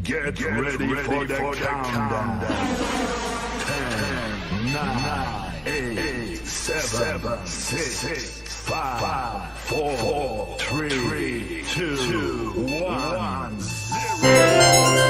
Get ready for the countdown. 10, 9, 8, 7, 6, 5, 4, 3, 2, 1, 0.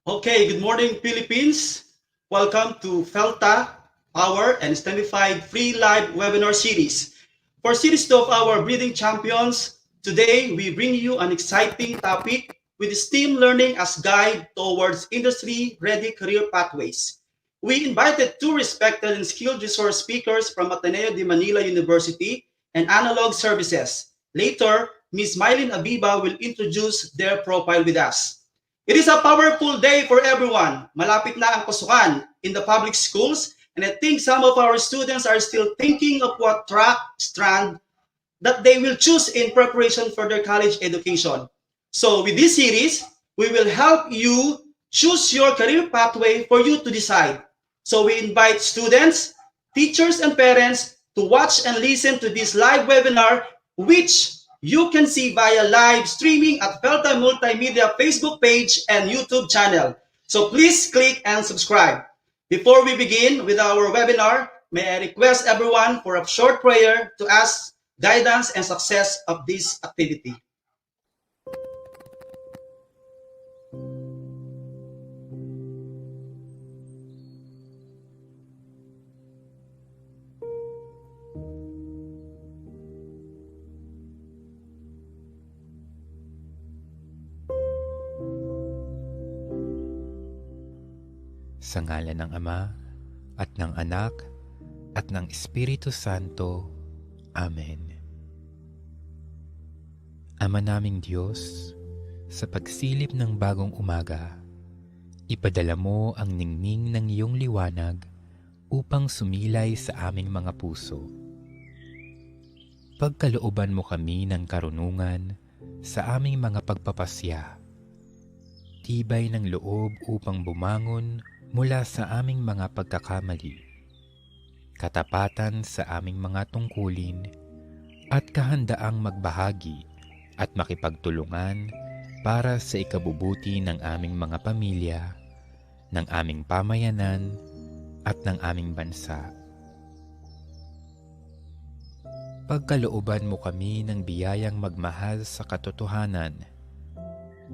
Okay, good morning, Philippines. Welcome to FELTA, our and STEMified free live webinar series. For series 2 of our Breathing Champions, today we bring you an exciting topic with STEAM learning as guide towards industry-ready career pathways. We invited two respected and skilled resource speakers from Ateneo de Manila University and Analog Services. Later, Ms. Mylene Abiba will introduce their profile with us. It is a powerful day for everyone. Malapit na ang pasukan in the public schools, and I think some of our students are still thinking of what track strand that they will choose in preparation for their college education. So with this series, we will help you choose your career pathway for you to decide. So we invite students, teachers, and parents to watch and listen to this live webinar, which you can see via live streaming at Felta Multimedia Facebook page and YouTube channel. So please click and subscribe. Before we begin with our webinar, may I request everyone for a short prayer to ask guidance and success of this activity. Sa ngalan ng Ama, at ng Anak, at ng Espiritu Santo. Amen. Ama naming Diyos, sa pagsilip ng bagong umaga, ipadala mo ang ningning ng iyong liwanag upang sumilay sa aming mga puso. Pagkalooban mo kami ng karunungan sa aming mga pagpapasya, tibay ng loob upang bumangon mula sa aming mga pagkakamali, katapatan sa aming mga tungkulin, at kahandaang magbahagi at makipagtulungan para sa ikabubuti ng aming mga pamilya, ng aming pamayanan, at ng aming bansa. Pagkalooban mo kami ng biyayang magmahal sa katotohanan,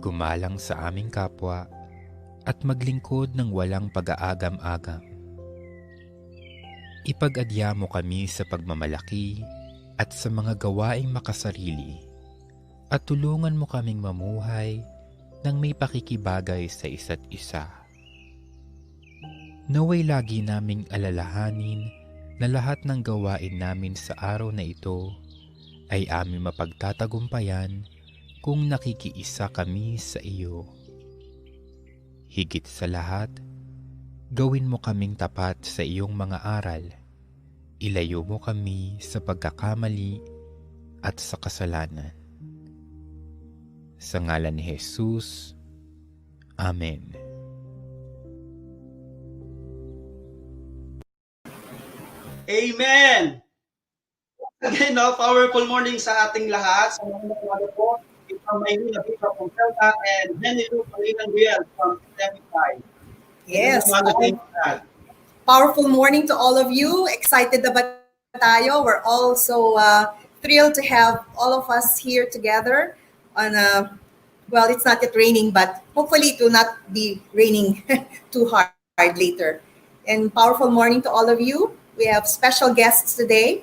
gumalang sa aming kapwa, at maglingkod ng walang pag-aagam-agam. Ipag-adya mo kami sa pagmamalaki at sa mga gawaing makasarili, at tulungan mo kaming mamuhay ng may pakikibagay sa isa't isa. Naway lagi naming alalahanin na lahat ng gawain namin sa araw na ito ay aming mapagtatagumpayan kung nakikiisa kami sa iyo. Higit sa lahat, gawin mo kaming tapat sa iyong mga aral. Ilayo mo kami sa pagkakamali at sa kasalanan. Sa ngalan ni Jesus, Amen. Amen! Again, no, powerful morning sa ating lahat. Sa mga mga po, ito may Abiba from Felta and Jennylou Pangilinan-Riel from STEMified. Yes. Powerful morning to all of you. Excited na ba tayo? We're all so thrilled to have all of us here together on well, it's not yet raining, but hopefully it will not be raining too hard later. And powerful morning to all of you. We have special guests today.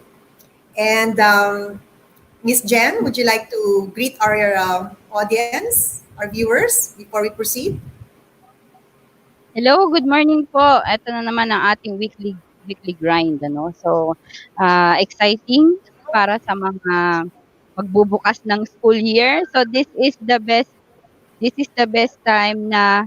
And Miss Jen, would you like to greet our audience, our viewers, before we proceed? Hello, good morning po. Ito na naman ang ating weekly grind, ano. So, exciting para sa mga magbubukas ng school year. So, this is the best time na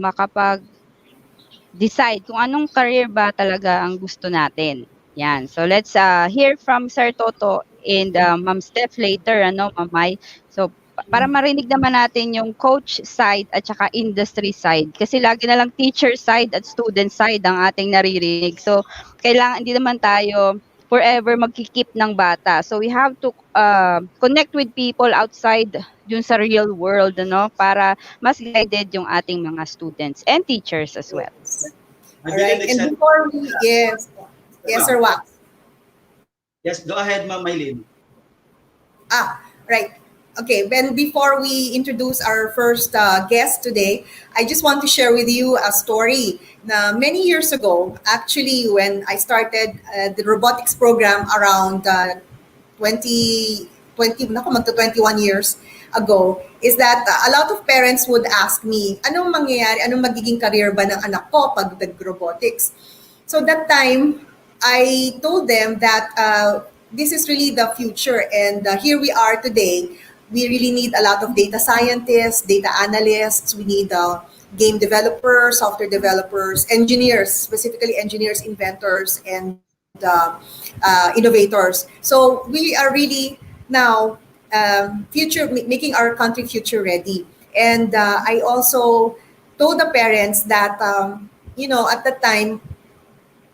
makapag-decide kung anong career ba talaga ang gusto natin. Yan. So, let's hear from Sir Toto and Ma'am Steph later, ano, Mamay. So, para marinig naman natin yung coach side at saka industry side. Kasi lagi na lang teacher side at student side ang ating naririnig. So, kailangan hindi naman tayo forever magkikip ng bata. So, we have to connect with people outside dun sa real world, ano, para mas guided yung ating mga students and teachers as well. All right. And before we, yes, Sir Wax. Yes, go ahead, Ma'am Mylene. Right. Okay, then before we introduce our first guest today, I just want to share with you a story. Na many years ago, actually, when I started the robotics program around 20, 20, naku, magto 21 years ago, is that a lot of parents would ask me, anong mangyayari, anong magiging career ba ng anak ko pag nag-robotics? So that time, I told them that this is really the future, and here we are today. We really need a lot of data scientists, data analysts. We need game developers, software developers, engineers, specifically engineers, inventors, and innovators. So we are really now making our country future ready. And I also told the parents that at the time,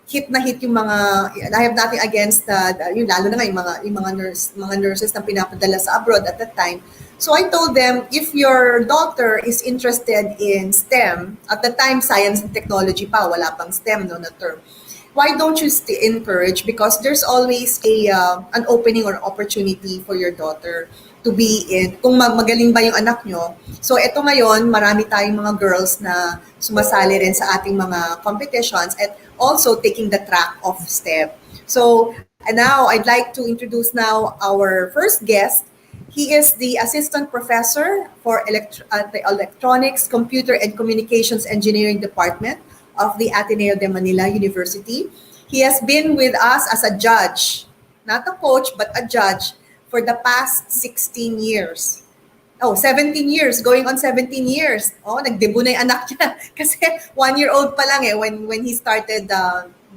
hit na hit yung mga, I have nothing against yung lalo na nga yung mga nurses na pinapadala sa abroad at that time. So I told them, if your daughter is interested in STEM, at the time science and technology pa, wala pang STEM na term. Why don't you encourage? Because there's always an opening or opportunity for your daughter to be in, kung magaling ba yung anak nyo. So ito ngayon, marami tayong mga girls na sumasali rin sa ating mga competitions at also taking the track of STEM. So and now I'd like to introduce now our first guest. He is the Assistant Professor for the Electronics, Computer and Communications Engineering Department of the Ateneo de Manila University. He has been with us as a judge, not a coach, but a judge for the past 16 years. Oh, 17 years, going on 17 years. Oh, nagdebut na yung anak niya. Kasi 1-year-old pa lang when he started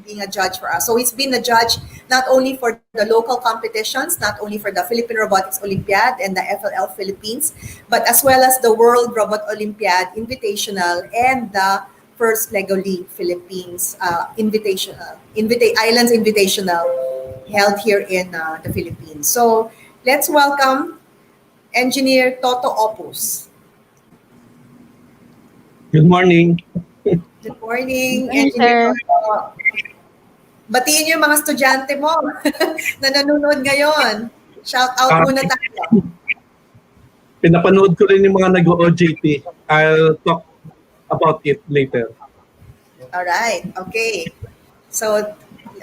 being a judge for us. So he's been a judge not only for the local competitions, not only for the Philippine Robotics Olympiad and the FLL Philippines, but as well as the World Robot Olympiad Invitational and the first Lego League Philippines Islands Invitational held here in the Philippines. So let's welcome Engineer Toto Oppus. Good morning. Good morning, Good morning, Engineer sir. Toto. Batiin yung mga estudyante mo na nanonood ngayon. Shout out muna tayo. Pinapanood ko rin yung mga nag-OJT. I'll talk about it later. All right. Okay. So,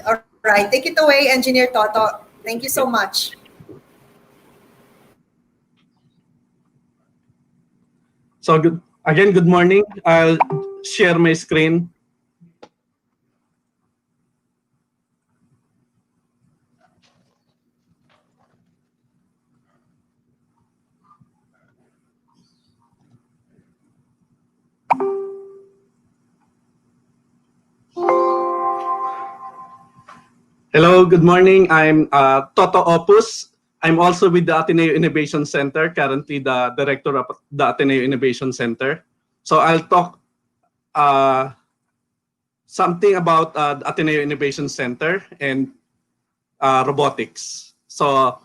all right. Take it away, Engineer Toto. Thank you so much. So, good morning. I'll share my screen. Hello, good morning. I'm Toto Oppus. I'm also with the Ateneo Innovation Center, currently the director of the Ateneo Innovation Center. So I'll talk something about the Ateneo Innovation Center and robotics. So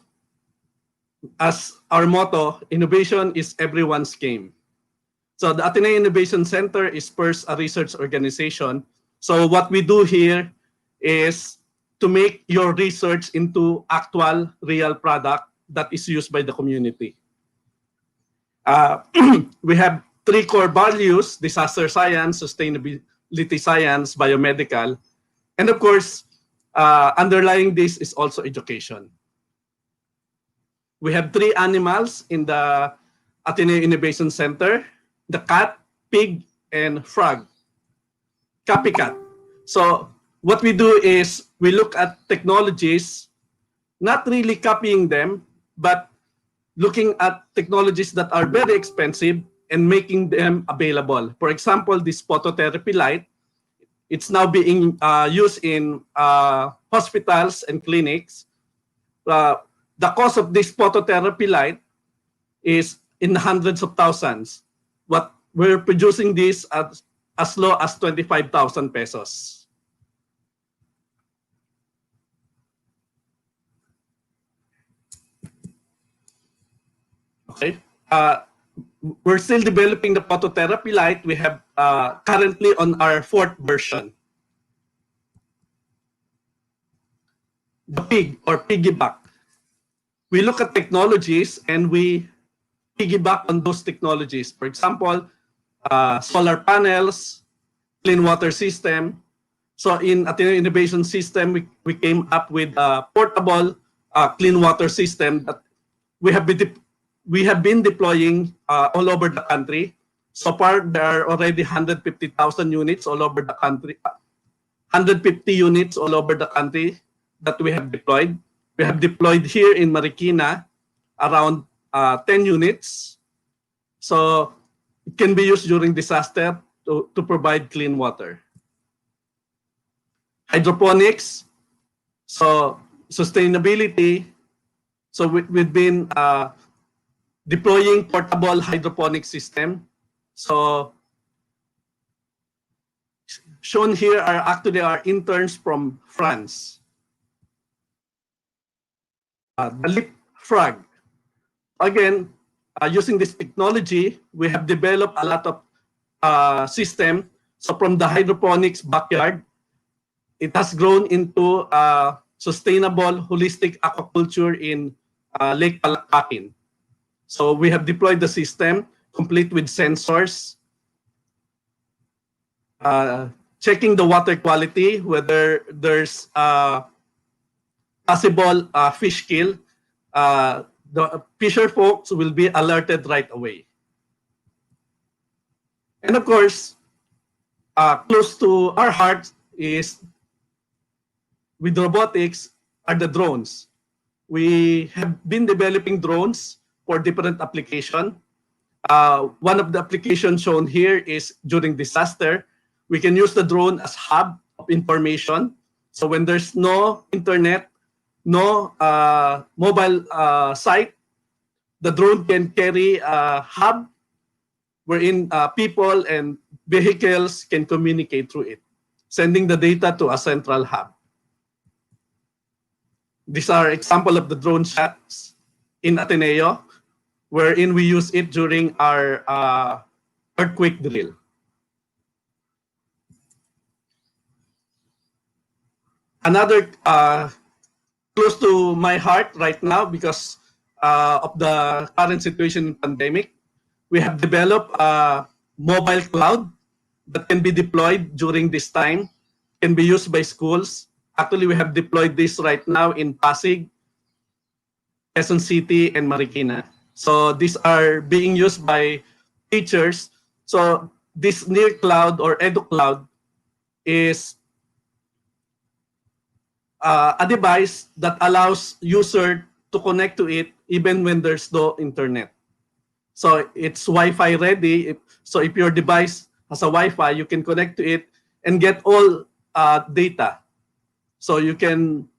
as our motto, innovation is everyone's game. So the Ateneo Innovation Center is first a research organization. So what we do here is to make your research into actual, real product that is used by the community. We have 3 core values: disaster science, sustainability science, biomedical, and of course, underlying this is also education. We have 3 animals in the Ateneo Innovation Center: the cat, pig, and frog. Copycat. So what we do is we look at technologies, not really copying them, but looking at technologies that are very expensive and making them available. For example, this phototherapy light, it's now being used in hospitals and clinics. The cost of this phototherapy light is in the hundreds of thousands. What we're producing this at as low as 25,000 pesos. Okay. We're still developing the phototherapy light. We have currently on our 4th version. The pig or piggyback. We look at technologies and we piggyback on those technologies. For example, solar panels, clean water system. So in Ateneo Innovation System, we came up with a portable clean water system that we have been deploying all over the country. So far, there are already 150,000 units all over the country, 150 units all over the country that we have deployed. We have deployed here in Marikina around 10 units. So it can be used during disaster to provide clean water. Hydroponics, so sustainability. So we've been deploying portable hydroponic system. So shown here are actually our interns from France. The leapfrog. Again, using this technology, we have developed a lot of system. So from the hydroponics backyard, it has grown into sustainable holistic aquaculture in Lake Palakpakin. So we have deployed the system complete with sensors, checking the water quality, whether there's possible fish kill. The fisher folks will be alerted right away. And of course, close to our hearts is with robotics are the drones. We have been developing drones for different applications. One of the applications shown here is during disaster. We can use the drone as hub of information. So when there's no internet, no mobile site, the drone can carry a hub wherein people and vehicles can communicate through it, sending the data to a central hub. These are example of the drone shots in Ateneo, wherein we use it during our earthquake drill. Another close to my heart right now because of the current situation in pandemic, we have developed a mobile cloud that can be deployed during this time, can be used by schools. Actually, we have deployed this right now in Pasig, Quezon City, and Marikina. So these are being used by teachers. So this near cloud or edu cloud is a device that allows user to connect to it even when there's no internet. So it's Wi-Fi ready. So if your device has a Wi-Fi, you can connect to it and get all data. So you can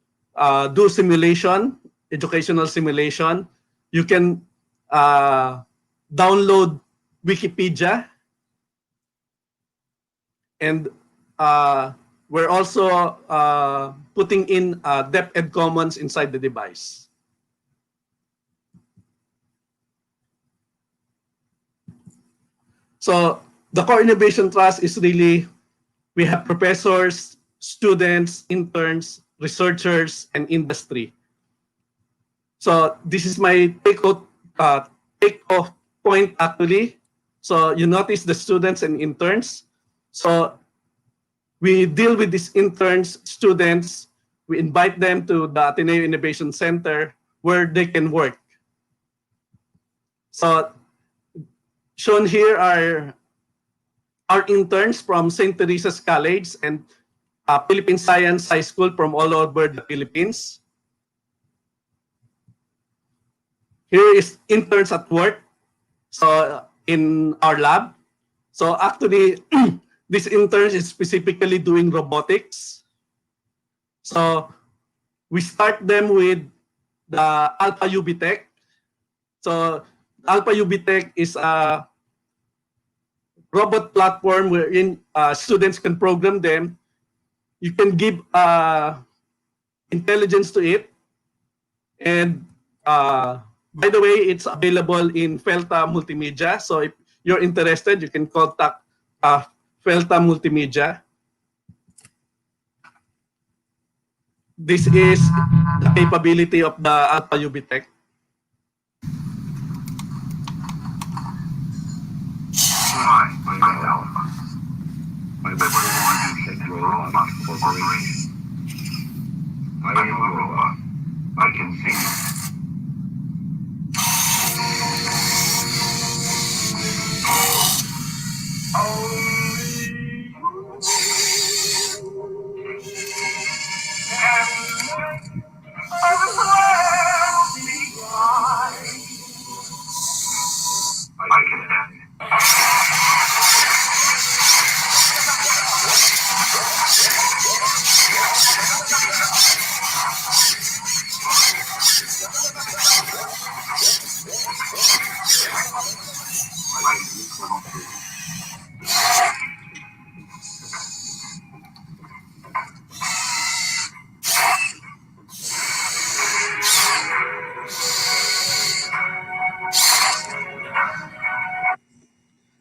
do simulation, educational simulation. You can download Wikipedia. And we're also putting in Dept Ed Commons inside the device. So the core innovation trust is really, we have professors, students, interns, researchers, and industry. So this is my take-off point actually. So you notice the students and interns. So we deal with these interns, students, we invite them to the Ateneo Innovation Center where they can work. So shown here are our interns from St. Teresa's College and Philippine Science High School from all over the Philippines. Here is interns at work, so in our lab. So actually, this interns is specifically doing robotics. So we start them with the Alpha UB Tech. So Alpha UB Tech is a robot platform wherein students can program them. You can give intelligence to it. And by the way, it's available in Felta Multimedia. So if you're interested, you can contact Felta Multimedia. This is the capability of the Alpha UB Tech. I am a robot. I can think. I can.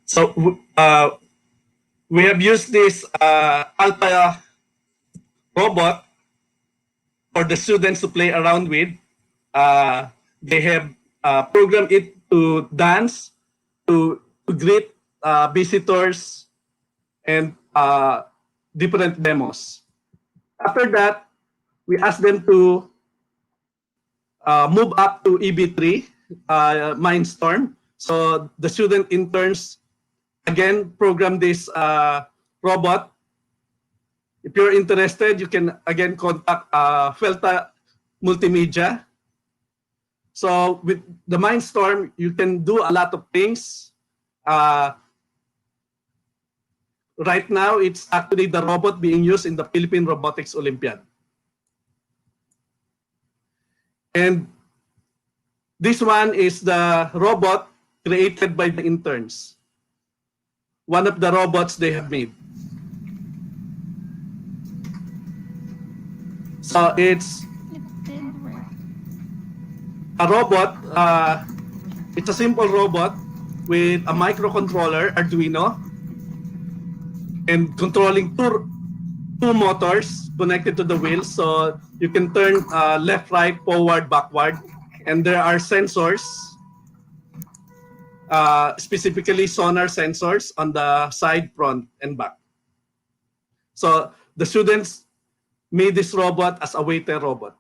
So we have used this alpha robot for the students to play around with. They have programmed it to dance, to greet visitors, and different demos. After that, we asked them to move up to EB3, Mindstorm. So the student interns again program this robot. If you're interested, you can again contact Felta Multimedia. So with the Mindstorm, you can do a lot of things. Right now, it's actually the robot being used in the Philippine Robotics Olympiad. And this one is the robot created by the interns. One of the robots they have made. So it's a robot. It's a simple robot with a microcontroller, Arduino, and controlling two motors connected to the wheels. So you can turn left, right, forward, backward. And there are sensors, specifically sonar sensors on the side, front, and back. So the students made this robot as a waiter robot.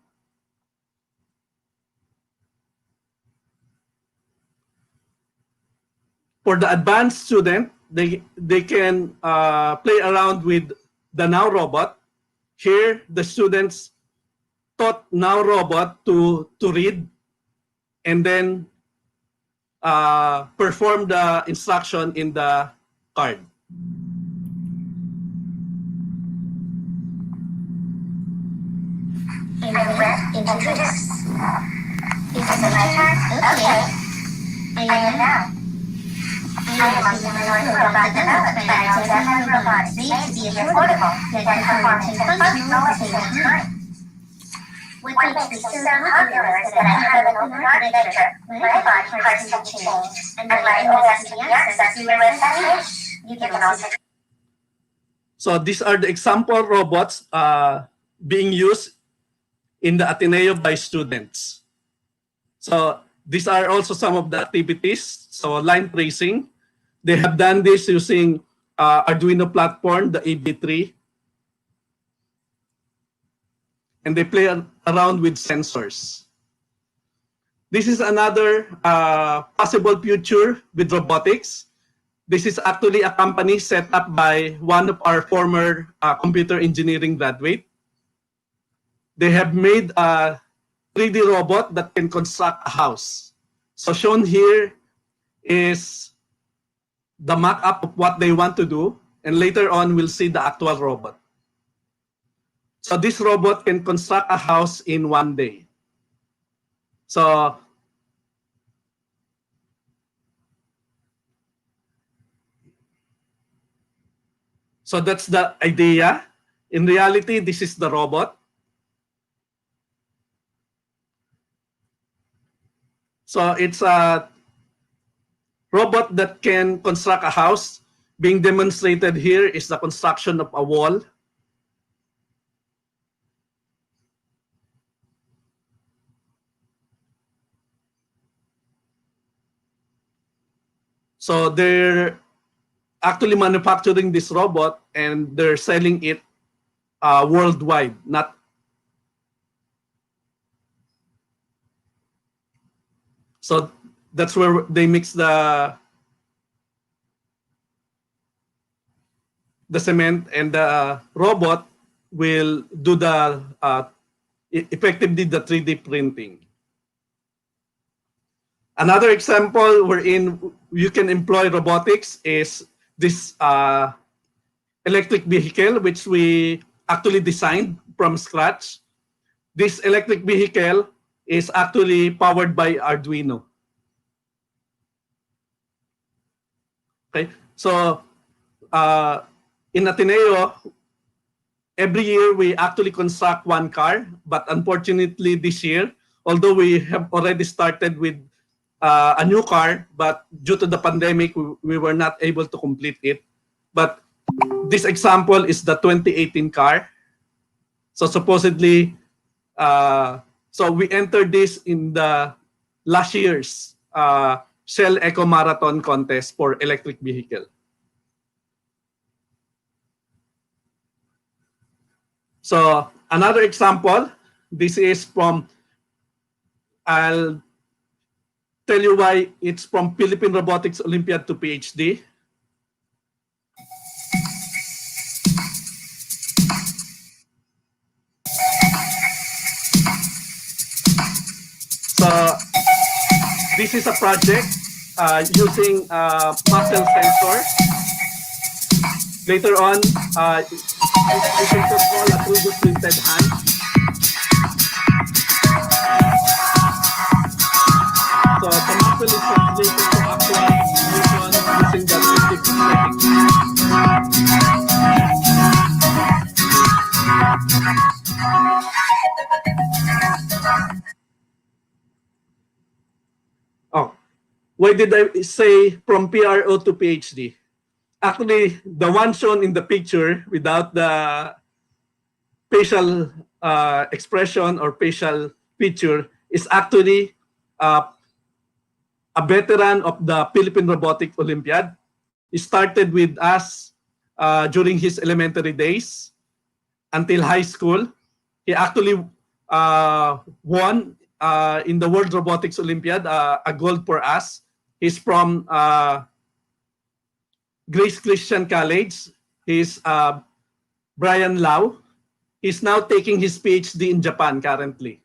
For the advanced student, they can play around with the Now robot. Here, the students taught Now robot to read and then perform the instruction in the card. Introduce. Is it my turn? Okay. I am now. I am a humanoid robot developed by Dept Robotics made to be affordable, yet performant and functional at the same time. What makes me so popular is that I have an open architecture. My body parts can change, and my OS can be accessed through USB. You can also. So these are the example robots being used in the Ateneo by students. So these are also some of the activities. So line tracing, they have done this using Arduino platform, the EB3. And they play around with sensors. This is another possible future with robotics. This is actually a company set up by one of our former computer engineering graduate. They have made a 3D robot that can construct a house. So shown here is the mock-up of what they want to do, and later on we'll see the actual robot. So this robot can construct a house in one day. So that's the idea. In reality, this is the robot. So it's a robot that can construct a house. Being demonstrated here is the construction of a wall. So they're actually manufacturing this robot and they're selling it worldwide, not so that's where they mix the cement, and the robot will do the effectively the 3D printing. Another example wherein you can employ robotics is this electric vehicle, which we actually designed from scratch. This electric vehicle is actually powered by Arduino. Okay, so in Ateneo, every year we actually construct one car, but unfortunately this year, although we have already started with a new car, but due to the pandemic, we were not able to complete it. But this example is the 2018 car. So supposedly, so we entered this in the last year's Shell Eco Marathon contest for electric vehicle. So another example, this is from, I'll tell you why it's from Philippine Robotics Olympiad to PhD. So this is a project using muscle sensor. Later on, you can control a 3D printed hand. So the muscle is translated to actual motion using the 3D printing. Oh, why did I say from PRO to PhD? Actually, the one shown in the picture without the facial expression or facial feature is actually a veteran of the Philippine Robotic Olympiad. He started with us during his elementary days until high school. He actually won in the World Robotics Olympiad a gold for us. He's from Grace Christian College. He's Brian Lau. He's now taking his PhD in Japan currently.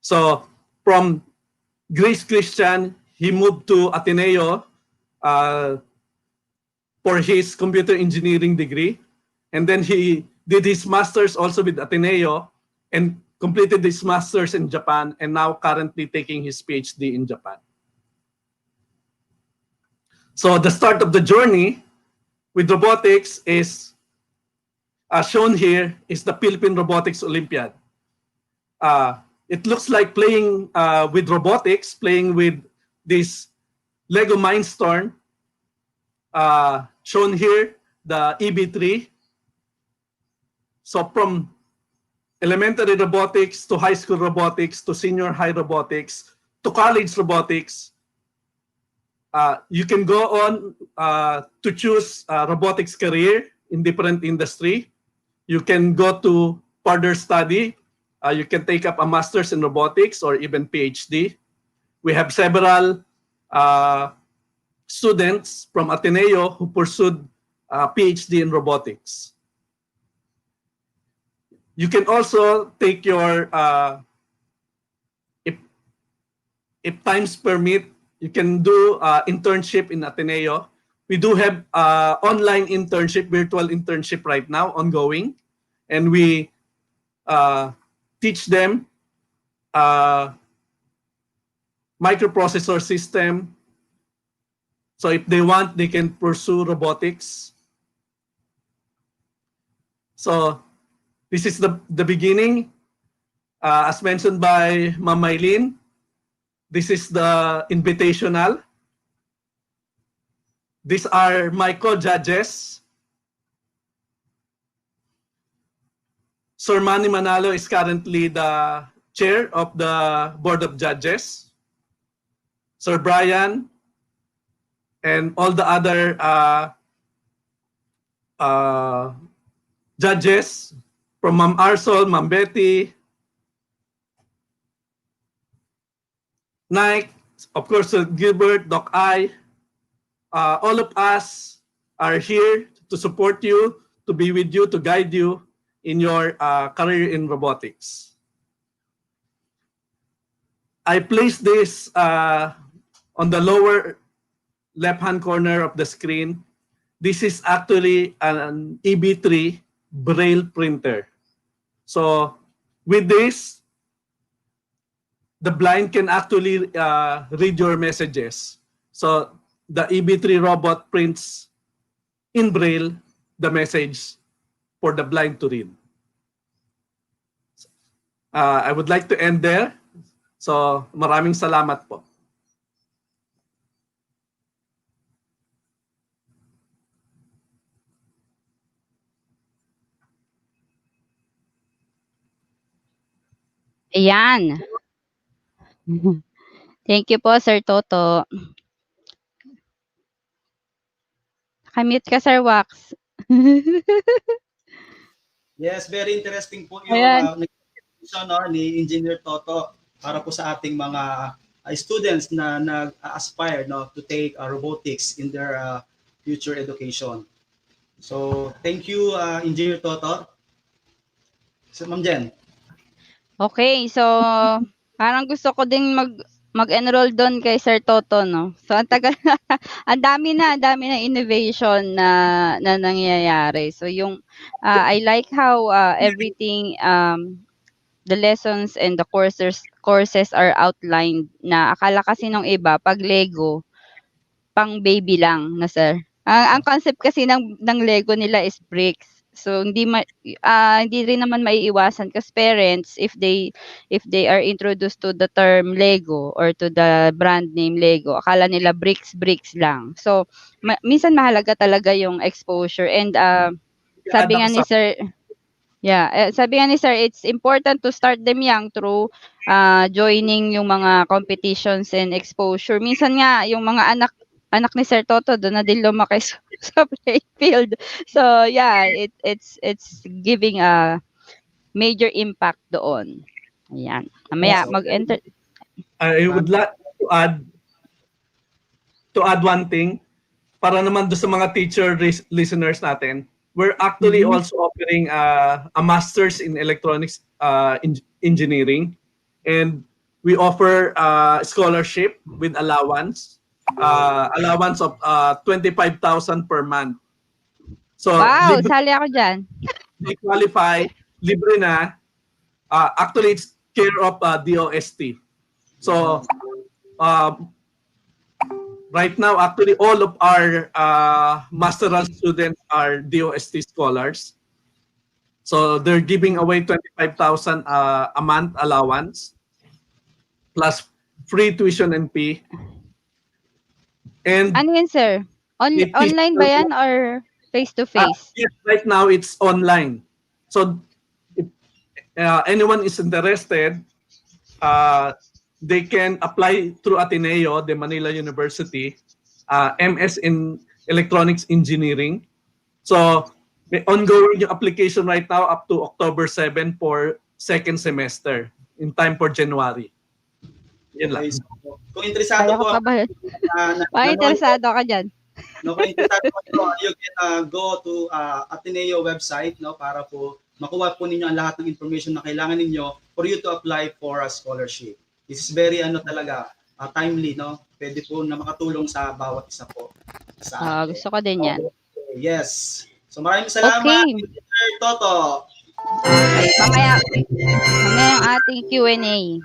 So from Grace Christian, he moved to Ateneo for his computer engineering degree. And then he did his master's also with Ateneo and completed his master's in Japan, and now currently taking his PhD in Japan. So the start of the journey with robotics is shown here is the Philippine Robotics Olympiad. It looks like playing with robotics, playing with this Lego Mindstorm, shown here, the EB3. So from elementary robotics to high school robotics to senior high robotics to college robotics, you can go on to choose a robotics career in different industry. You can go to further study. You can take up a master's in robotics or even PhD. We have several students from Ateneo who pursued a PhD in robotics. You can also take your, if times permit, you can do internship in Ateneo. We do have online internship, virtual internship right now ongoing, and we teach them microprocessor system. So if they want, they can pursue robotics. So this is the beginning. As mentioned by Ma'am Maylene, this is the invitational. These are my co-judges. Sir Manny Manalo is currently the chair of the Board of Judges. Sir Brian and all the other judges from Ma'am Arsol, Ma'am Betty, Nike, of course, Gilbert, Doc I, all of us are here to support you, to be with you, to guide you in your career in robotics. I placed this on the lower left-hand corner of the screen. This is actually an EB3 Braille printer. So with this, the blind can actually read your messages. So the EB3 robot prints in Braille the message for the blind to read. I would like to end there. So maraming salamat po. Ayan. Thank you po, Sir Toto. Nakamute ka, Sir Wax. Yes, very interesting po yung Ayan. ni Engineer Toto para po sa ating mga students na nag-aspire to take robotics in their future education. So, thank you, Engineer Toto. So, Ma'am Jen. Okay, so parang gusto ko din mag-enroll doon kay Sir Toto, no? So ang tagal ang dami na innovation na nangyayari. So yung I like how everything the lessons and the courses are outlined na akala kasi nung iba pag Lego pang baby lang na sir. Ang concept kasi ng Lego nila is bricks. So hindi rin naman maiiwasan kasi parents if they are introduced to the term Lego or to the brand name Lego, akala nila bricks lang. So minsan mahalaga talaga yung exposure and sabi nga ni Sir, it's important to start them young through joining yung mga competitions and exposure. Minsan nga yung mga anak ni Sir Toto doon na din lumaki sa playfield. So yeah, it's giving a major impact doon. Ayan. Mamaya mag-enter. I would like to add one thing para naman do sa mga teacher listeners natin. We're actually also offering a master's in electronics engineering, and we offer scholarship with allowance of 25,000 per month. So wow, sali ako dyan. They qualify, libre na. Actually, it's care of DOST. So right now, actually, all of our masteral students are DOST scholars. So they're giving away 25,000 a month allowance, plus free tuition and fee. And ano yun, sir? Online ba yan or face-to-face? Yes, right now it's online. So if anyone is interested, they can apply through Ateneo, the Manila University, MS in Electronics Engineering. So may ongoing yung application right now up to October 7 for second semester in time for January. Yan lang. Okay, so, kung interesado po, interesado ka dyan. Kung interesado po, you can go to Ateneo website para po makuha po ninyo ang lahat ng information na kailangan ninyo for you to apply for a scholarship. This is very talaga timely, Pwede po na makatulong sa bawat isa po. Gusto ko din yan. Yes. So maraming salamat, Mr. Toto. Okay, mamaya ang ating Q&A.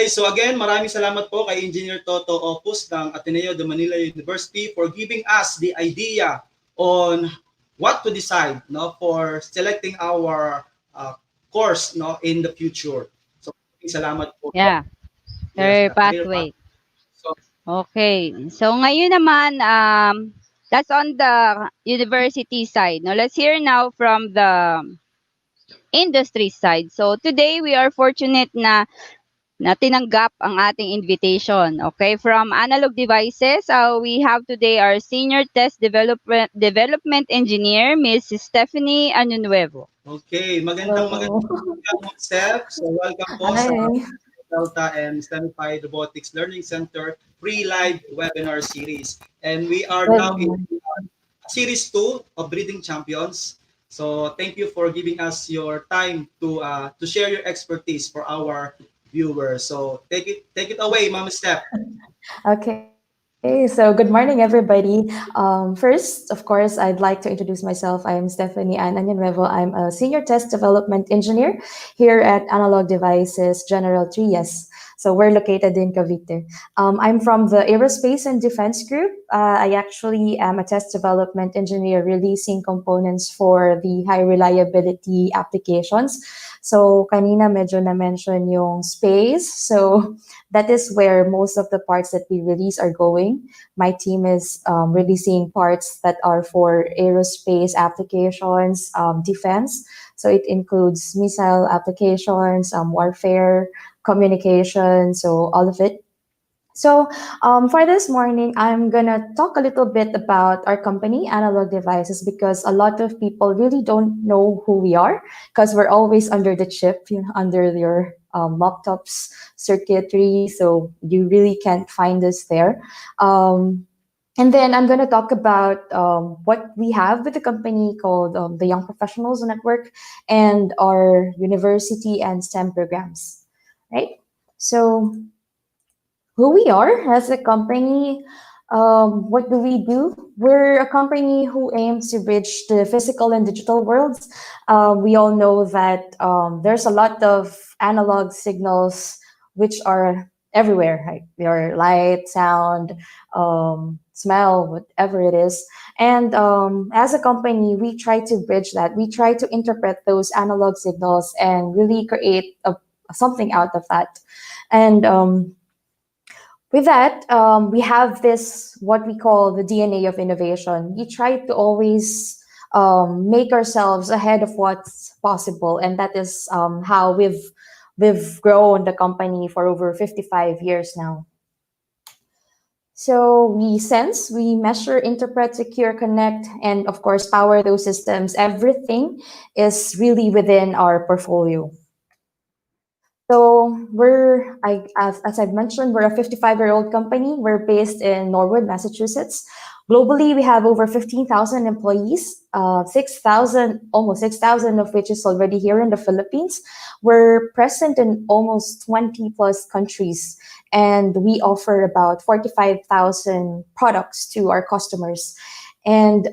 Okay, so again, maraming salamat po kay Engineer Toto Oppus ng Ateneo de Manila University for giving us the idea on what to decide, no, for selecting our course, no, in the future. So salamat po. Yeah, Yes, career pathway. So, Okay. So ngayon naman, that's on the university side. Now let's hear now from the industry side. So today we are fortunate na tinanggap ang ating invitation. Okay, from Analog Devices, we have today our Senior Test Development Engineer, Ms. Stephanie Anñonuevo. okay, magandang Steph. So welcome po sa Delta and STEMified Robotics Learning Center free live webinar series. And we are now in series 2 of Breeding Champions. So thank you for giving us your time to share your expertise for our viewers. So take it away, Mama Steph. Okay. So good morning, everybody. First, of course, I'd like to introduce myself. I'm Stephanie Anne Añonuevo. I'm a Senior Test Development Engineer here at Analog Devices General Trias. So we're located in Cavite. I'm from the Aerospace and Defense Group. I actually am a test development engineer releasing components for the high reliability applications. So kanina medyo na-mention yung space. So that is where most of the parts that we release are going. My team is releasing parts that are for aerospace applications, defense. So it includes missile applications, warfare, communication, so all of it. So for this morning, I'm gonna talk a little bit about our company, Analog Devices, because a lot of people really don't know who we are, because we're always under the chip, under your laptops, circuitry, so you really can't find us there. And then I'm going to talk about what we have with the company called the Young Professionals Network and our university and STEM programs, right? So who we are as a company, what do we do? We're a company who aims to bridge the physical and digital worlds. We all know that there's a lot of analog signals which are everywhere, right? They are light, sound, smell, whatever it is. And as a company, we try to bridge that. We try to interpret those analog signals and really create something out of that. And with that, we have this, what we call the DNA of innovation. We try to always make ourselves ahead of what's possible. And that is how we've grown the company for over 55 years now. So we sense, we measure, interpret, secure, connect, and of course, power those systems. Everything is really within our portfolio. So as I've mentioned, we're a 55-year-old company. We're based in Norwood, Massachusetts. Globally, we have over 15,000 employees, almost 6,000 of which is already here in the Philippines. We're present in almost 20 plus countries, and we offer about 45,000 products to our customers. And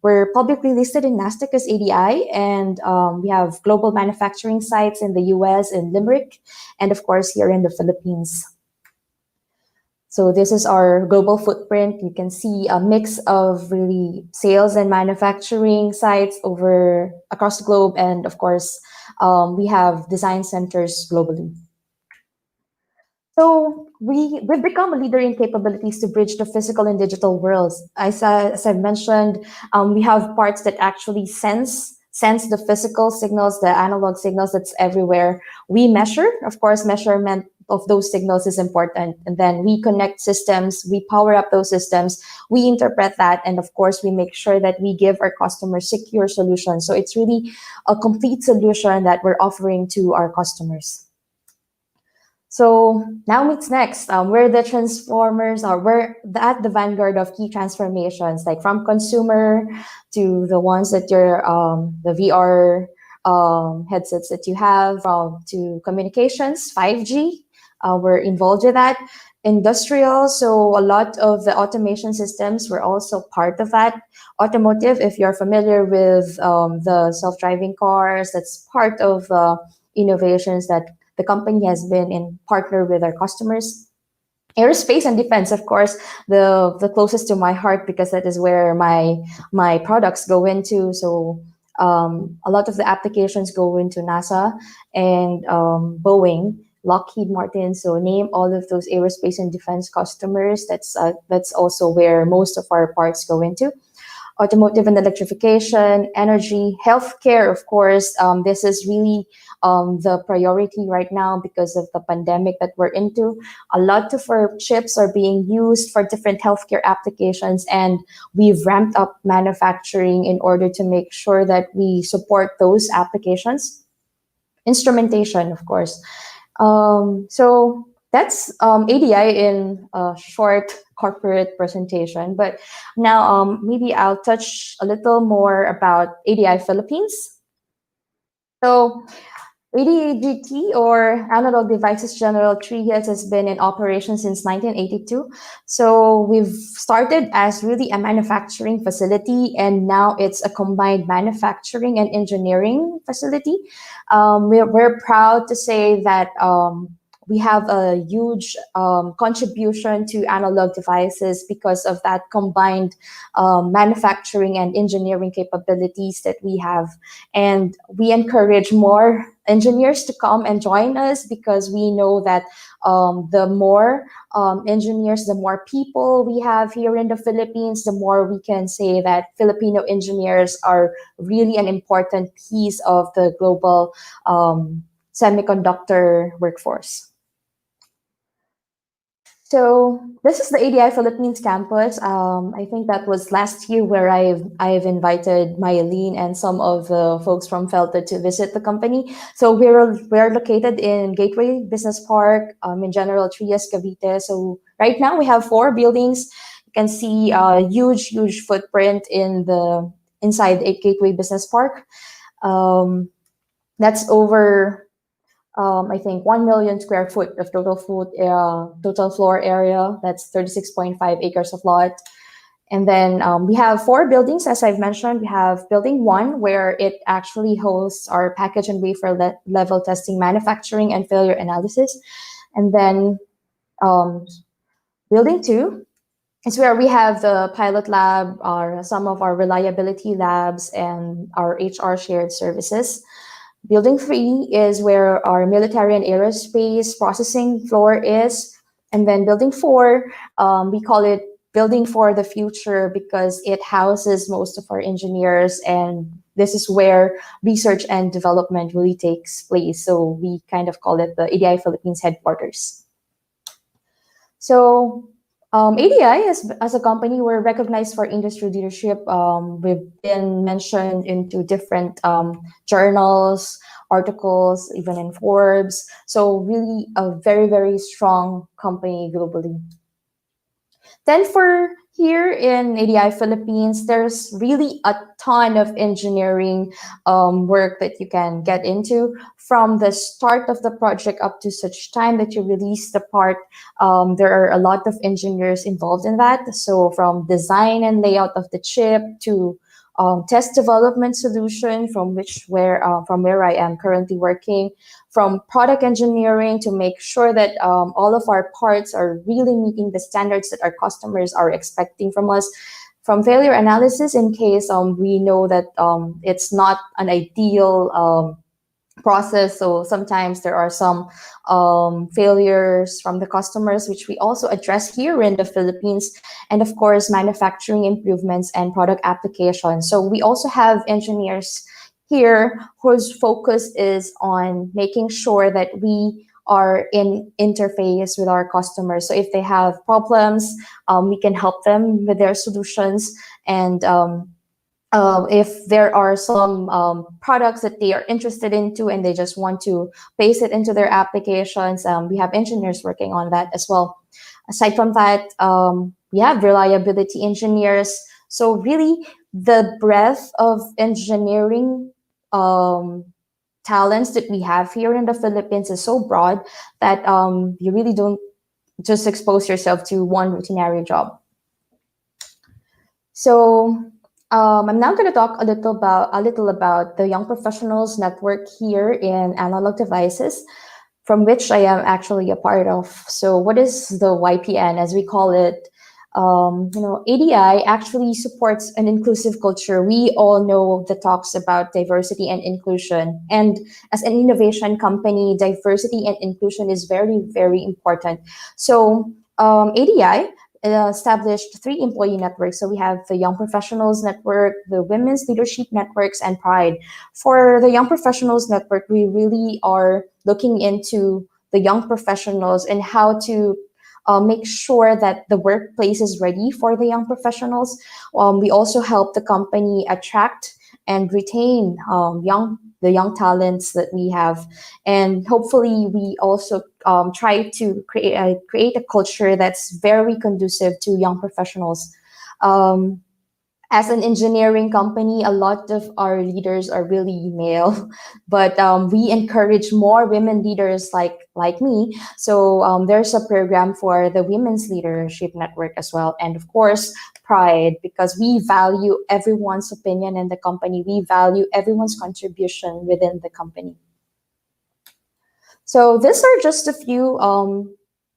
we're publicly listed in Nasdaq as ADI, and we have global manufacturing sites in the US, in Limerick, and of course here in the Philippines. So this is our global footprint. You can see a mix of really sales and manufacturing sites across the globe, and of course we have design centers globally. So we've become a leader in capabilities to bridge the physical and digital worlds. As I've mentioned, we have parts that actually sense the physical signals, the analog signals that's everywhere. We measure, of course, measurement of those signals is important. And then we connect systems, we power up those systems, we interpret that, and of course, we make sure that we give our customers secure solutions. So it's really a complete solution that we're offering to our customers. So now what's next? We're the transformers, or we're at the vanguard of key transformations, like from consumer to the ones that you're, the VR headsets that you have, to communications, 5G. We're involved with that. Industrial, so a lot of the automation systems were also part of that. Automotive, if you're familiar with the self-driving cars, that's part of innovations that the company has been in partner with our customers. Aerospace and defense, of course, the closest to my heart, because that is where my products go into. So a lot of the applications go into NASA and Boeing, Lockheed Martin. So name all of those aerospace and defense customers. That's also where most of our parts go into. Automotive and electrification, energy, healthcare, of course. This is really the priority right now because of the pandemic that we're into. A lot of our chips are being used for different healthcare applications, and we've ramped up manufacturing in order to make sure that we support those applications. Instrumentation, of course. So that's ADI in a short corporate presentation. But now maybe I'll touch a little more about ADI Philippines. So ADGT, or Analog Devices General Trias, has been in operation since 1982. So we've started as really a manufacturing facility, and now it's a combined manufacturing and engineering facility. We're proud to say that we have a huge contribution to analog devices because of that combined manufacturing and engineering capabilities that we have. And we encourage more engineers to come and join us, because we know that the more engineers, the more people we have here in the Philippines, the more we can say that Filipino engineers are really an important piece of the global semiconductor workforce. So this is the ADI Philippines campus. I think that was last year where I've invited Mylene and some of the folks from Felta to visit the company. So we're located in Gateway Business Park, in General Trias, Cavite. So right now we have 4 buildings. You can see a huge footprint inside a Gateway Business Park. That's over I think 1 million square foot of total floor area. That's 36.5 acres of lot. And then we have 4 buildings, as I've mentioned. We have building 1, where it actually hosts our package and wafer level testing, manufacturing, and failure analysis. And then building 2 is where we have the pilot lab, some of our reliability labs, and our HR shared services. Building 3 is where our military and aerospace processing floor is. And then building 4, we call it building for the future, because it houses most of our engineers, and this is where research and development really takes place. So we kind of call it the ADI Philippines headquarters. So ADI, as a company, we're recognized for industry leadership. We've been mentioned into different journals, articles, even in Forbes. So really a very strong company globally. Then for here in ADI Philippines, there's really a ton of engineering work that you can get into. From the start of the project up to such time that you release the part, there are a lot of engineers involved in that. So from design and layout of the chip to test development solution, from where I am currently working, from product engineering to make sure that all of our parts are really meeting the standards that our customers are expecting from us, from failure analysis in case we know that it's not an ideal process. So sometimes there are some failures from the customers, which we also address here in the Philippines, and of course manufacturing improvements and product applications. So we also have engineers here whose focus is on making sure that we are in interface with our customers. So if they have problems, we can help them with their solutions. And if there are some products that they are interested into and they just want to paste it into their applications, we have engineers working on that as well. Aside from that, we have reliability engineers. So really the breadth of engineering talents that we have here in the Philippines is so broad that you really don't just expose yourself to one routinary job. So I'm now going to talk a little about the Young Professionals Network here in Analog Devices. from which I am actually a part of. So what is the YPN, as we call it? ADI actually supports an inclusive culture. We all know the talks about diversity and inclusion. And as an innovation company, diversity and inclusion is very, very important. So ADI established 3 employee networks. So we have the Young Professionals Network, the Women's Leadership Networks, and Pride. For the Young Professionals Network, we really are looking into the young professionals and how to make sure that the workplace is ready for the young professionals. We also help the company attract and retain the young talents that we have, and hopefully we also try to create a culture that's very conducive to young professionals. As an engineering company, a lot of our leaders are really male, but we encourage more women leaders like me. So there's a program for the Women's Leadership Network as well. And of course, Pride, because we value everyone's opinion in the company. We value everyone's contribution within the company. So these are just a few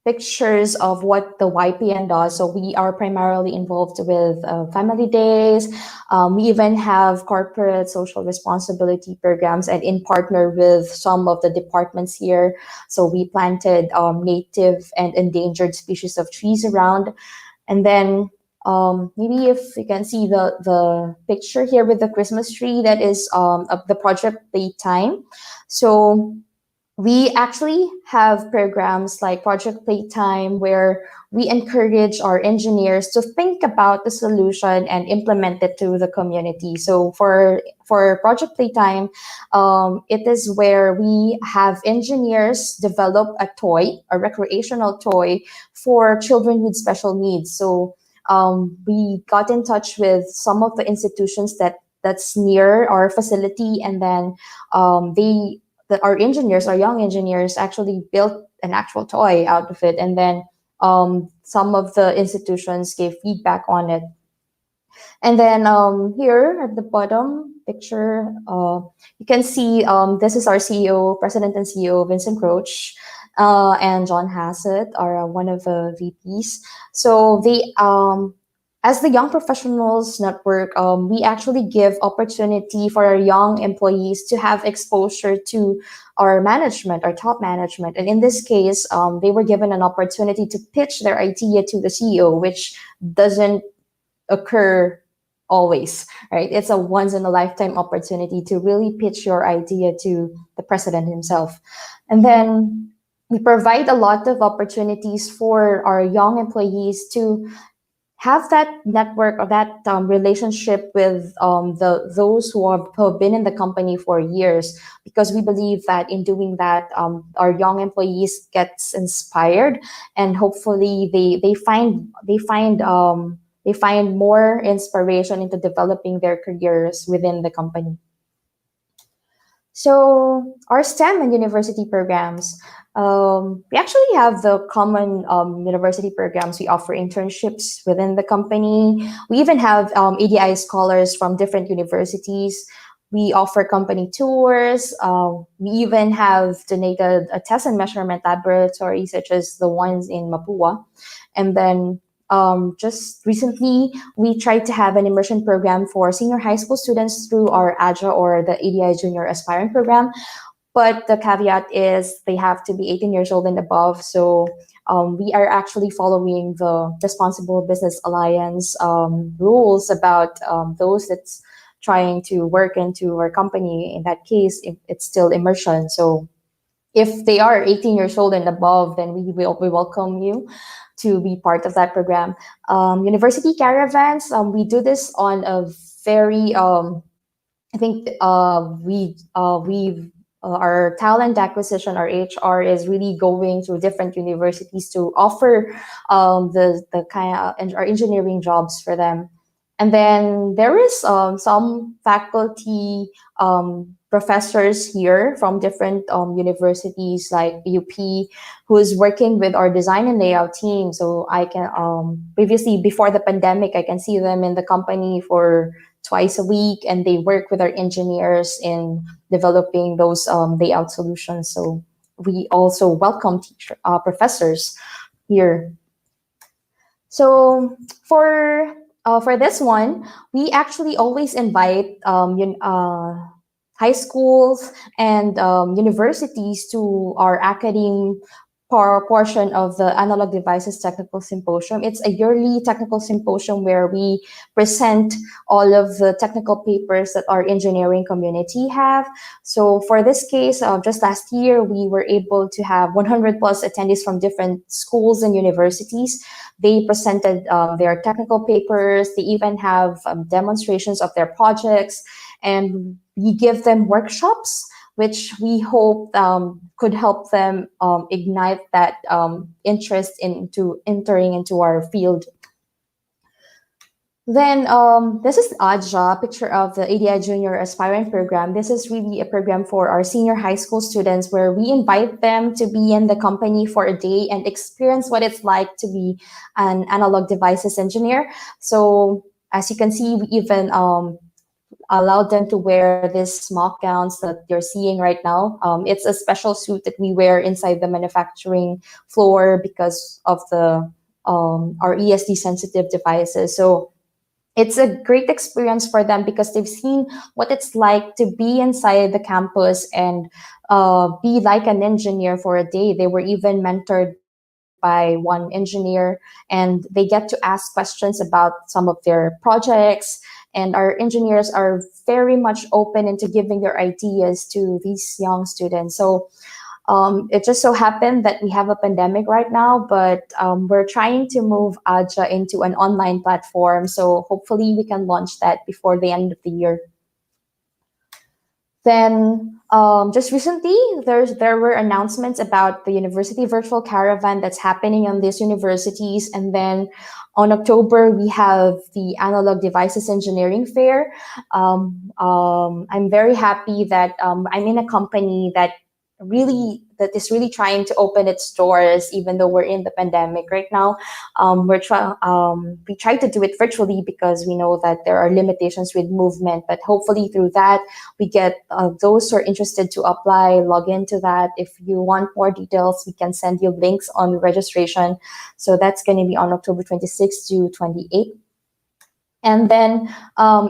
pictures of what the YPN does. So we are primarily involved with family days. We even have corporate social responsibility programs and in partner with some of the departments here. So we planted native and endangered species of trees around. And then maybe if you can see the picture here with the Christmas tree, that is of the Project Playtime. So we actually have programs like Project Playtime where we encourage our engineers to think about the solution and implement it to the community. So for Project Playtime, it is where we have engineers develop a recreational toy for children with special needs. So we got in touch with some of the institutions that's near our facility, and then our young engineers actually built an actual toy out of it. And then some of the institutions gave feedback on it. And then here at the bottom picture, you can see this is our CEO, President and CEO, Vincent Roach, and John Hassett are one of the VPs. So they, as the Young Professionals Network, we actually give opportunity for our young employees to have exposure to our management, our top management. And in this case, they were given an opportunity to pitch their idea to the CEO, which doesn't occur always, right? It's a once in a lifetime opportunity to really pitch your idea to the president himself. And then we provide a lot of opportunities for our young employees to have that network or that relationship with those who have been in the company for years, because we believe that in doing that, our young employees gets inspired, and hopefully they find more inspiration into developing their careers within the company. So our STEM and university programs, we actually have the common university programs. We offer internships within the company. We even have ADI scholars from different universities. We offer company tours. We even have donated a test and measurement laboratory, such as the ones in Mapua. And then just recently, we tried to have an immersion program for senior high school students through our AJA, or the ADI Junior Aspirant Program. But the caveat is they have to be 18 years old and above. So we are actually following the Responsible Business Alliance rules about those that's trying to work into our company. In that case, it's still immersion. So if they are 18 years old and above, then we welcome you to be part of that program. University caravans, we do this on a very, I think our talent acquisition, our HR is really going to different universities to offer the kind of our engineering jobs for them. And then there is some faculty professors here from different universities like UP, who is working with our design and layout team. So I can previously, before the pandemic, I can see them in the company for twice a week, and they work with our engineers in developing those layout solutions. So we also welcome professors here. So for this one, we actually always invite high schools and universities to our academe portion of the Analog Devices Technical Symposium. It's a yearly technical symposium where we present all of the technical papers that our engineering community have. So for this case, just last year, we were able to have 100 plus attendees from different schools and universities. They presented their technical papers. They even have demonstrations of their projects, and we give them workshops, which we hope could help them ignite that interest into entering into our field. Then this is AJA, picture of the ADI Junior Aspirant Program. This is really a program for our senior high school students where we invite them to be in the company for a day and experience what it's like to be an analog devices engineer. So as you can see, we even allowed them to wear these smock gowns that you're seeing right now. It's a special suit that we wear inside the manufacturing floor because of the our ESD sensitive devices. So it's a great experience for them because they've seen what it's like to be inside the campus and be like an engineer for a day. They were even mentored by one engineer, and they get to ask questions about some of their projects. And our engineers are very much open into giving their ideas to these young students. So it just so happened that we have a pandemic right now, but we're trying to move AJA into an online platform. So hopefully we can launch that before the end of the year. Then just recently, there were announcements about the university virtual caravan that's happening on these universities. And then on October, we have the Analog Devices Engineering Fair. I'm very happy that I'm in a company that is really trying to open its doors, even though we're in the pandemic right now. We try to do it virtually because we know that there are limitations with movement, but hopefully through that, we get those who are interested to apply, log into that. If you want more details, we can send you links on registration. So that's going to be on October 26th to 28th. And then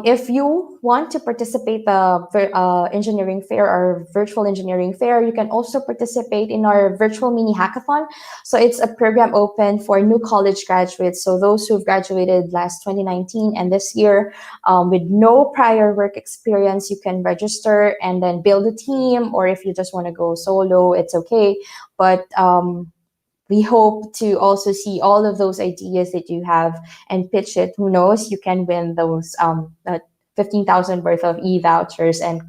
if you want to participate the engineering fair or virtual engineering fair, you can also participate in our virtual mini hackathon. So it's a program open for new college graduates. So those who've graduated last 2019 and this year with no prior work experience, you can register and then build a team. Or if you just want to go solo, it's okay. But we hope to also see all of those ideas that you have and pitch it. Who knows, you can win those 15,000 worth of e-vouchers, and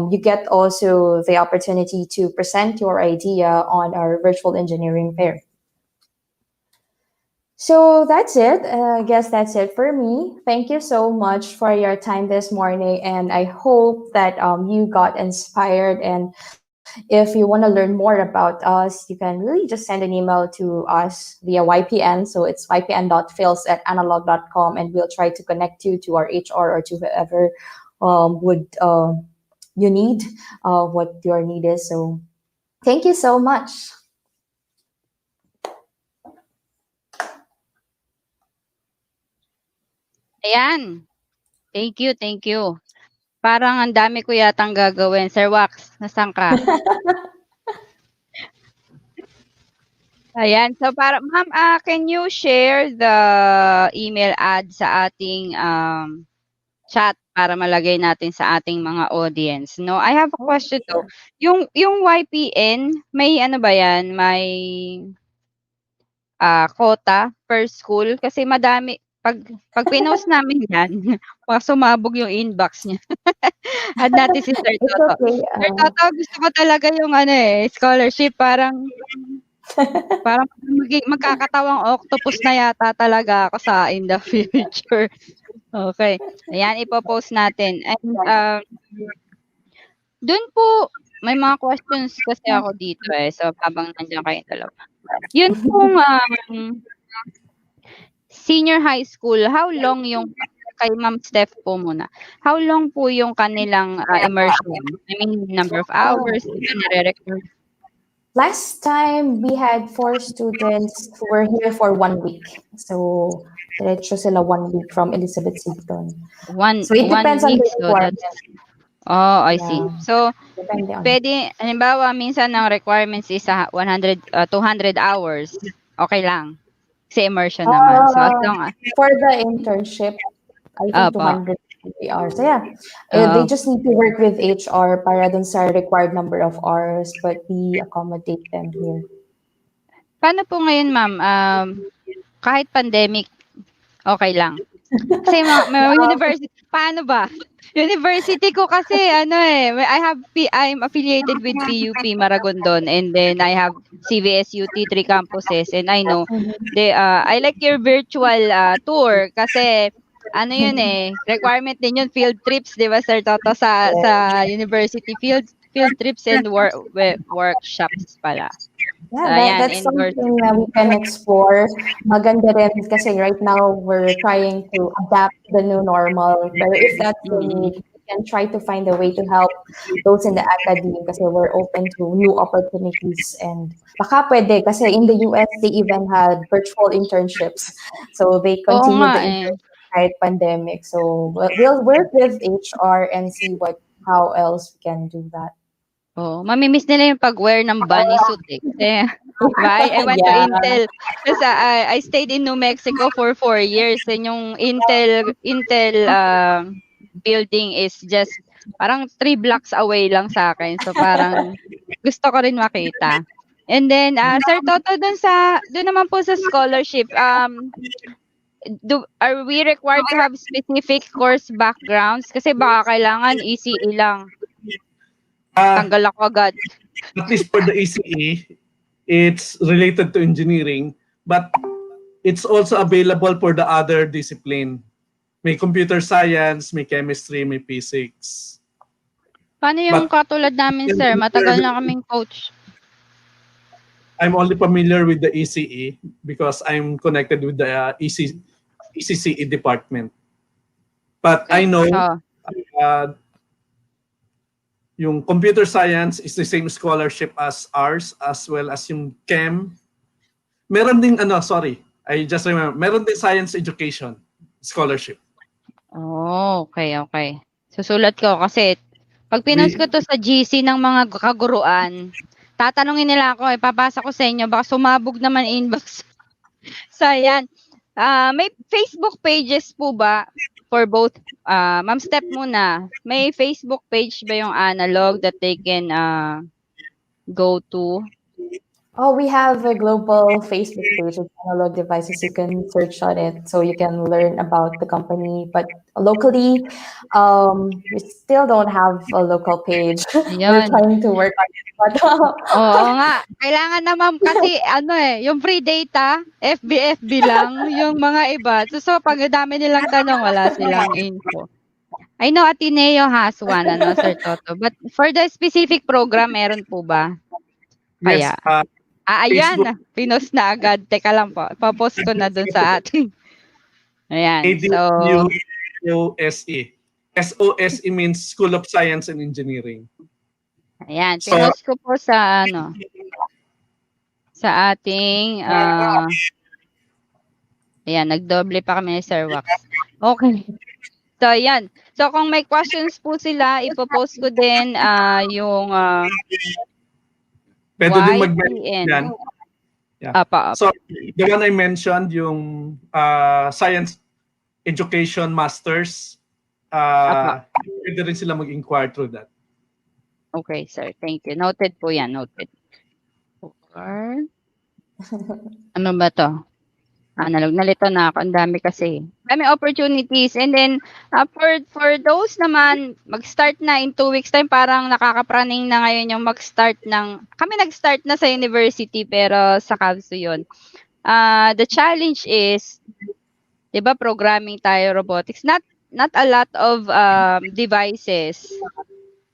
you get also the opportunity to present your idea on our virtual engineering fair. So that's it. I guess that's it for me. Thank you so much for your time this morning, and I hope that you got inspired. And if you want to learn more about us, you can really just send an email to us via YPN. So it's ypn.phils@analog.com, and we'll try to connect you to our HR or to whoever would you need, what your need is. So thank you so much. Ayan. Thank you, thank you. Parang ang dami ko yatang gagawin. Sir Wax, nasaan ka? Ayan. So, ma'am, can you share the email ad sa ating chat para malagay natin sa ating mga audience? No, I have a question though. Yung YPN, may ano ba yan? May quota per school? Kasi madami, pag pinost namin yan, sumabog yung inbox niya. Add natin si Sir Toto. Okay. Sir Toto, gusto ko talaga yung scholarship. Parang magkakatawang octopus na yata talaga ako in the future. Okay. Ayan, ipopost natin. And dun po, may mga questions kasi ako dito So, habang nandiyan kayong dalawa. Yun pong senior high school, how long yung, kay Ma'am Steph po muna, how long po yung kanilang immersion? I mean, number of hours, nire-record? Last time, we had 4 students who were here for 1 week. So, diretso sila 1 week from Elizabeth Seaton. One So, it depends on week, the so that's requirement. I see. Yeah, So depende on. pwede halimbawa minsan ang requirements is 200 hours. Okay lang. Kasi immersion naman. So as long as For the internship, I think opo. 200 hours. So, yeah, they Oo. just need to work with HR para dun sa required number of hours, but we accommodate them here. Paano po ngayon, ma'am? Kahit pandemic, okay lang? Kasi mga university, paano ba? University ko kasi I'm affiliated with PUP Maragondon, and then I have CVS UT 3 campuses, and I know I like your virtual tour kasi ano yun requirement din yun, field trips, 'di ba Sir Toto, sa university, field trips and workshops pala. So Yeah, ayan, that's indoors. something that we can explore. Maganda rin kasi right now we're trying to adapt the new normal. But if that's the Mm. need, we can try to find a way to help those in the academy kasi we're open to new opportunities. And baka pwede kasi in the US, they even had virtual internships. So they Oo continue nga the internship right pandemic. So we'll work with HR and see how else we can do that. Oh, mami-miss nila yung pag-wear ng bunny suit kasi diba? I went to Yeah. Intel kasi I stayed in New Mexico for 4 years, and yung Intel building is just parang 3 blocks away lang sa akin. So parang gusto ko rin makita. And then Sir Toto, dun naman po sa scholarship, are we required to have specific course backgrounds? Kasi baka kailangan ECE lang. Tanggal ako agad. At least for the ECE, it's related to engineering, but it's also available for the other discipline. May computer science, may chemistry, may physics. Paano yung katulad namin, sir? Matagal na kaming coach. I'm only familiar with the ECE because I'm connected with the ECCCE department. But I know yung computer science is the same scholarship as ours, as well as yung chem. Meron ding I just remember, meron din science education scholarship. Oh, okay. Susulat ko kasi pag pinost ko to sa GC ng mga kaguruan, tatanungin nila ako, ipapasa ko sa inyo, baka sumabog naman inbox. So, ayan. May Facebook pages po ba for both? Ma'am Steph muna, may Facebook page ba yung analog that they can go to? Oh, we have a global Facebook page of Analog Devices. You can search on it so you can learn about the company. But locally, we still don't have a local page. We're trying to work on it. But, Oo nga. Kailangan naman kasi yung free data, FB lang, yung mga iba. So pag dami nilang tanong, wala silang info. I know Ateneo has one, Sir Toto. But for the specific program, meron po ba? Yes. Ayan. Pinost na agad. Teka lang po. Papost ko na dun sa ating. Ayan. So, SOSE. SOSE means School of Science and Engineering. Ayan. Pinost ko po sa sa ating ayan. Nagdoble pa kami ni Sir Wax. Okay. So, ayan. So, kung may questions po sila, ipopost ko din yung Pwede din mag-mention YPN. yan. Yeah. So, the one I mentioned, yung Science Education Masters, pwede rin sila mag-inquire through that. Okay, sir. Thank you. Noted po yan. Noted. Ano ba to? Analog. Nalito na ako. Ang dami kasi. Dami opportunities. And then, for those naman, mag-start na in 2 weeks time, parang nakakapraning na ngayon yung mag-start kami nag-start na sa university, pero sa CAVSU yun. The challenge is, di ba, programming tayo, robotics. Not a lot of devices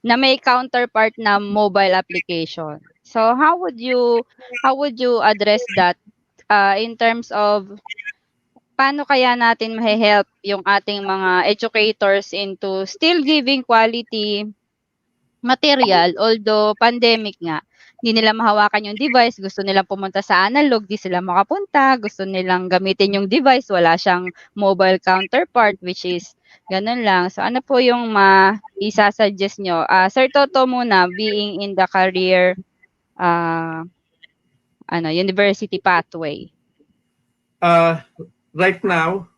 na may counterpart na mobile application. So, how would you address that? In terms of paano kaya natin ma-help yung ating mga educators into still giving quality material, although pandemic nga, hindi nila mahawakan yung device, gusto nilang pumunta sa analog, di sila makapunta, gusto nilang gamitin yung device, wala siyang mobile counterpart, which is ganun lang. So ano po yung isa-suggest nyo? Sir Toto muna, being in the career university pathway. Right now,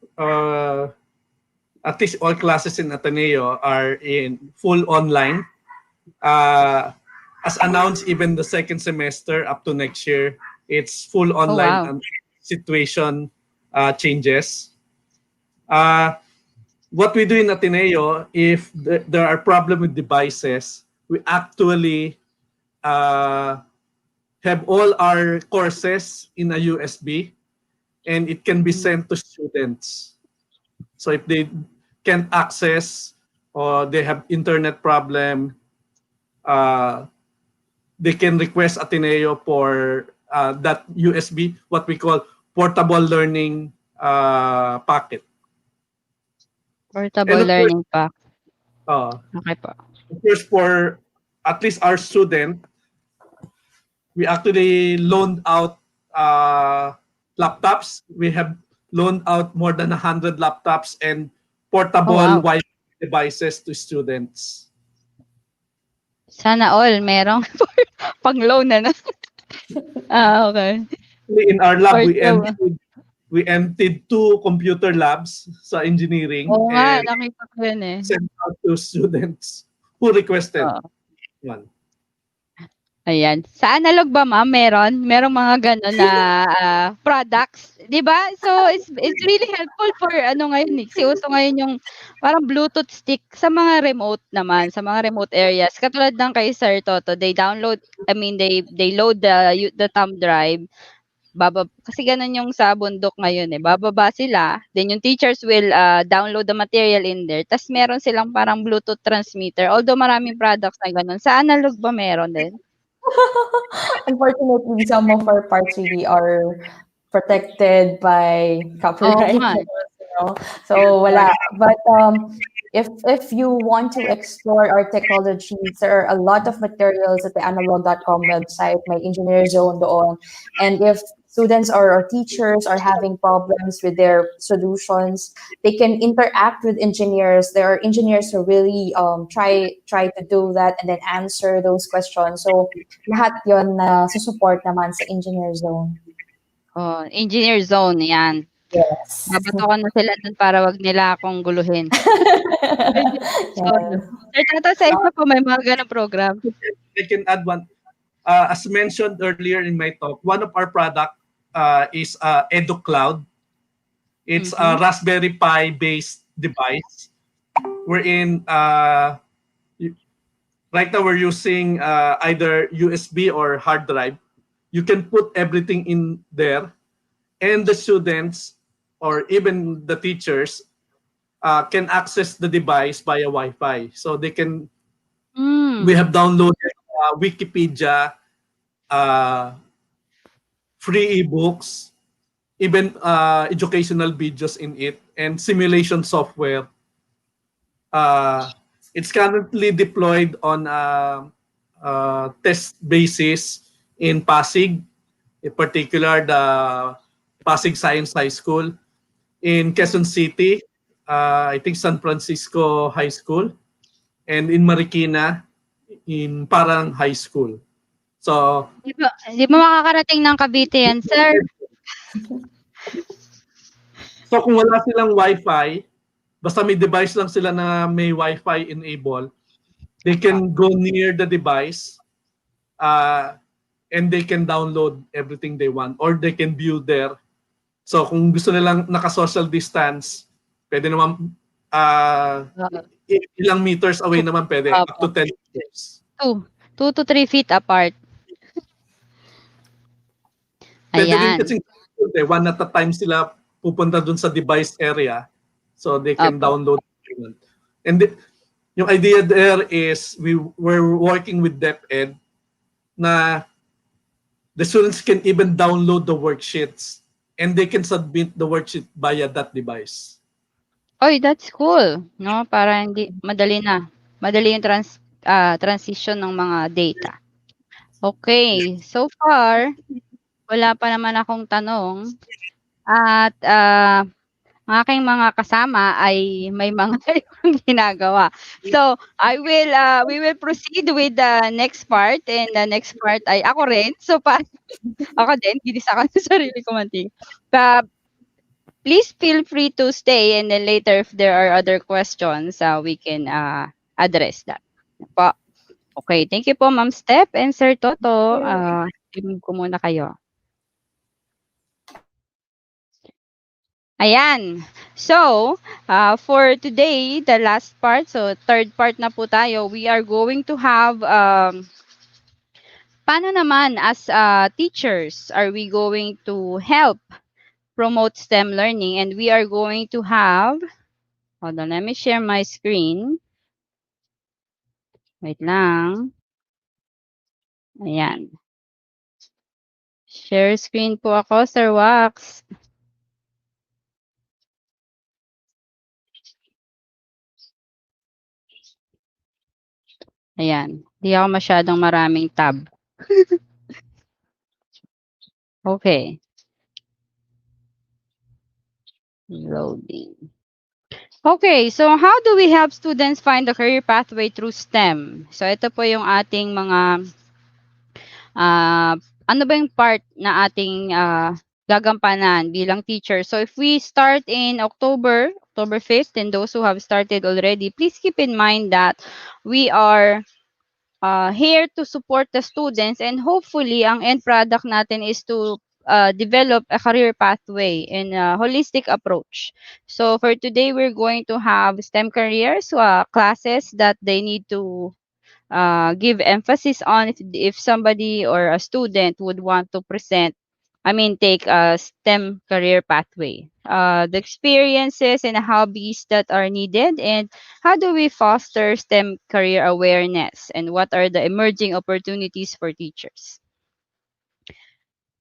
at least all classes in Ateneo are in full online. As announced, even the second semester up to next year, it's full online. wow. And situation changes. What we do in Ateneo, if there are problems with devices, we actually have all our courses in a USB, and it can be sent to students. So if they can't access or they have internet problem, they can request Ateneo for that USB, what we call portable learning packet. Portable learning pack. Okay po. Of course, for at least our student, we actually loaned out laptops. We have loaned out more than 100 laptops and portable Wi-Fi devices to students. Sana all merong pang-loan na. Okay. In our lab, we emptied 2 computer labs sa engineering. Oo nga, and nakita ko yun eh. sent out to students who requested one. Ayan. Sa analog ba, ma'am, merong mga gano'n na products, 'di ba? So it's really helpful for ngayon eh. Kasi uso ngayon yung parang Bluetooth stick sa mga remote naman, sa mga remote areas. Katulad ng kay Sir Toto, they load the thumb drive. Kasi ganun yung sa bundok ngayon eh. Bababa sila, then yung teachers will download the material in there. Tapos meron silang parang Bluetooth transmitter. Although maraming products na ganun. Sa analog ba meron din? Unfortunately, some of our parts really are protected by copyright. So wala. But if you want to explore our technologies, there are a lot of materials at the analog.com website, my engineer zone doon. And if students or teachers are having problems with their solutions, they can interact with engineers. There are engineers who really try to do that and then answer those questions. So lahat yon na support naman sa engineer zone. Oh, engineer zone, yan. Yes. Dapat ako na sila dun para wag nila akong guluhin. Sir Tato, sa inyo po may mga ganong program. I can add one. As mentioned earlier in my talk, one of our product is EduCloud. It's a Raspberry Pi based device. Wherein right now we're using either USB or hard drive. You can put everything in there, and the students or even the teachers can access the device via Wi-Fi. So they can. We have downloaded Wikipedia, free ebooks, even educational videos in it, and simulation software. It's currently deployed on test basis in Pasig, in particular the Pasig Science High School, in Quezon City, I think San Francisco High School, and in Marikina, in Parang High School. So, Di ba makakarating ng Cavite yan, sir? So kung wala silang Wi-Fi, basta may device lang sila na may Wi-Fi enable, they can go near the device and they can download everything they want, or they can view there. So kung gusto nilang naka-social distance, pwede naman ilang meters away naman pwede, up to 10 meters. 2 to 3 feet apart. Pwede Ayan. rin kasi one at a time sila pupunta dun sa device area, so they can download. And yung idea there is we're working with Dept na the students can even download the worksheets and they can submit the worksheet via that device. Oy, that's cool. No, para hindi madali na. Madali yung transition ng mga data. Okay, so far, wala pa naman akong tanong at ang aking mga kasama ay may mga ibang ginagawa. So, we will proceed with the next part and the next part ay ako rin. So, ako din, ginisa ko sa sarili ko mantika. Please feel free to stay and then later if there are other questions, we can address that. Po. Okay, thank you po Ma'am Steph and Sir Toto. Remove ko muna kayo. Ayan. So, for today, the last part, so third part na po tayo, we are going to have, paano naman as teachers are we going to help promote STEM learning? And we are going to have, hold on, let me share my screen. Wait lang. Ayan. Share screen po ako, Sir Wax. Ayan. Hindi ako masyadong maraming tab. Okay. Loading. Okay, so how do we help students find the career pathway through STEM? So ito po yung ating mga ano ba yung part na ating gagampanan bilang teacher. So if we start in October 5th, and those who have started already, please keep in mind that we are here to support the students, and hopefully ang end product natin is to develop a career pathway in a holistic approach. So for today, we're going to have STEM careers classes that they need to give emphasis on if somebody or a student would want to take a STEM career pathway. The experiences and hobbies that are needed, and how do we foster STEM career awareness, and what are the emerging opportunities for teachers.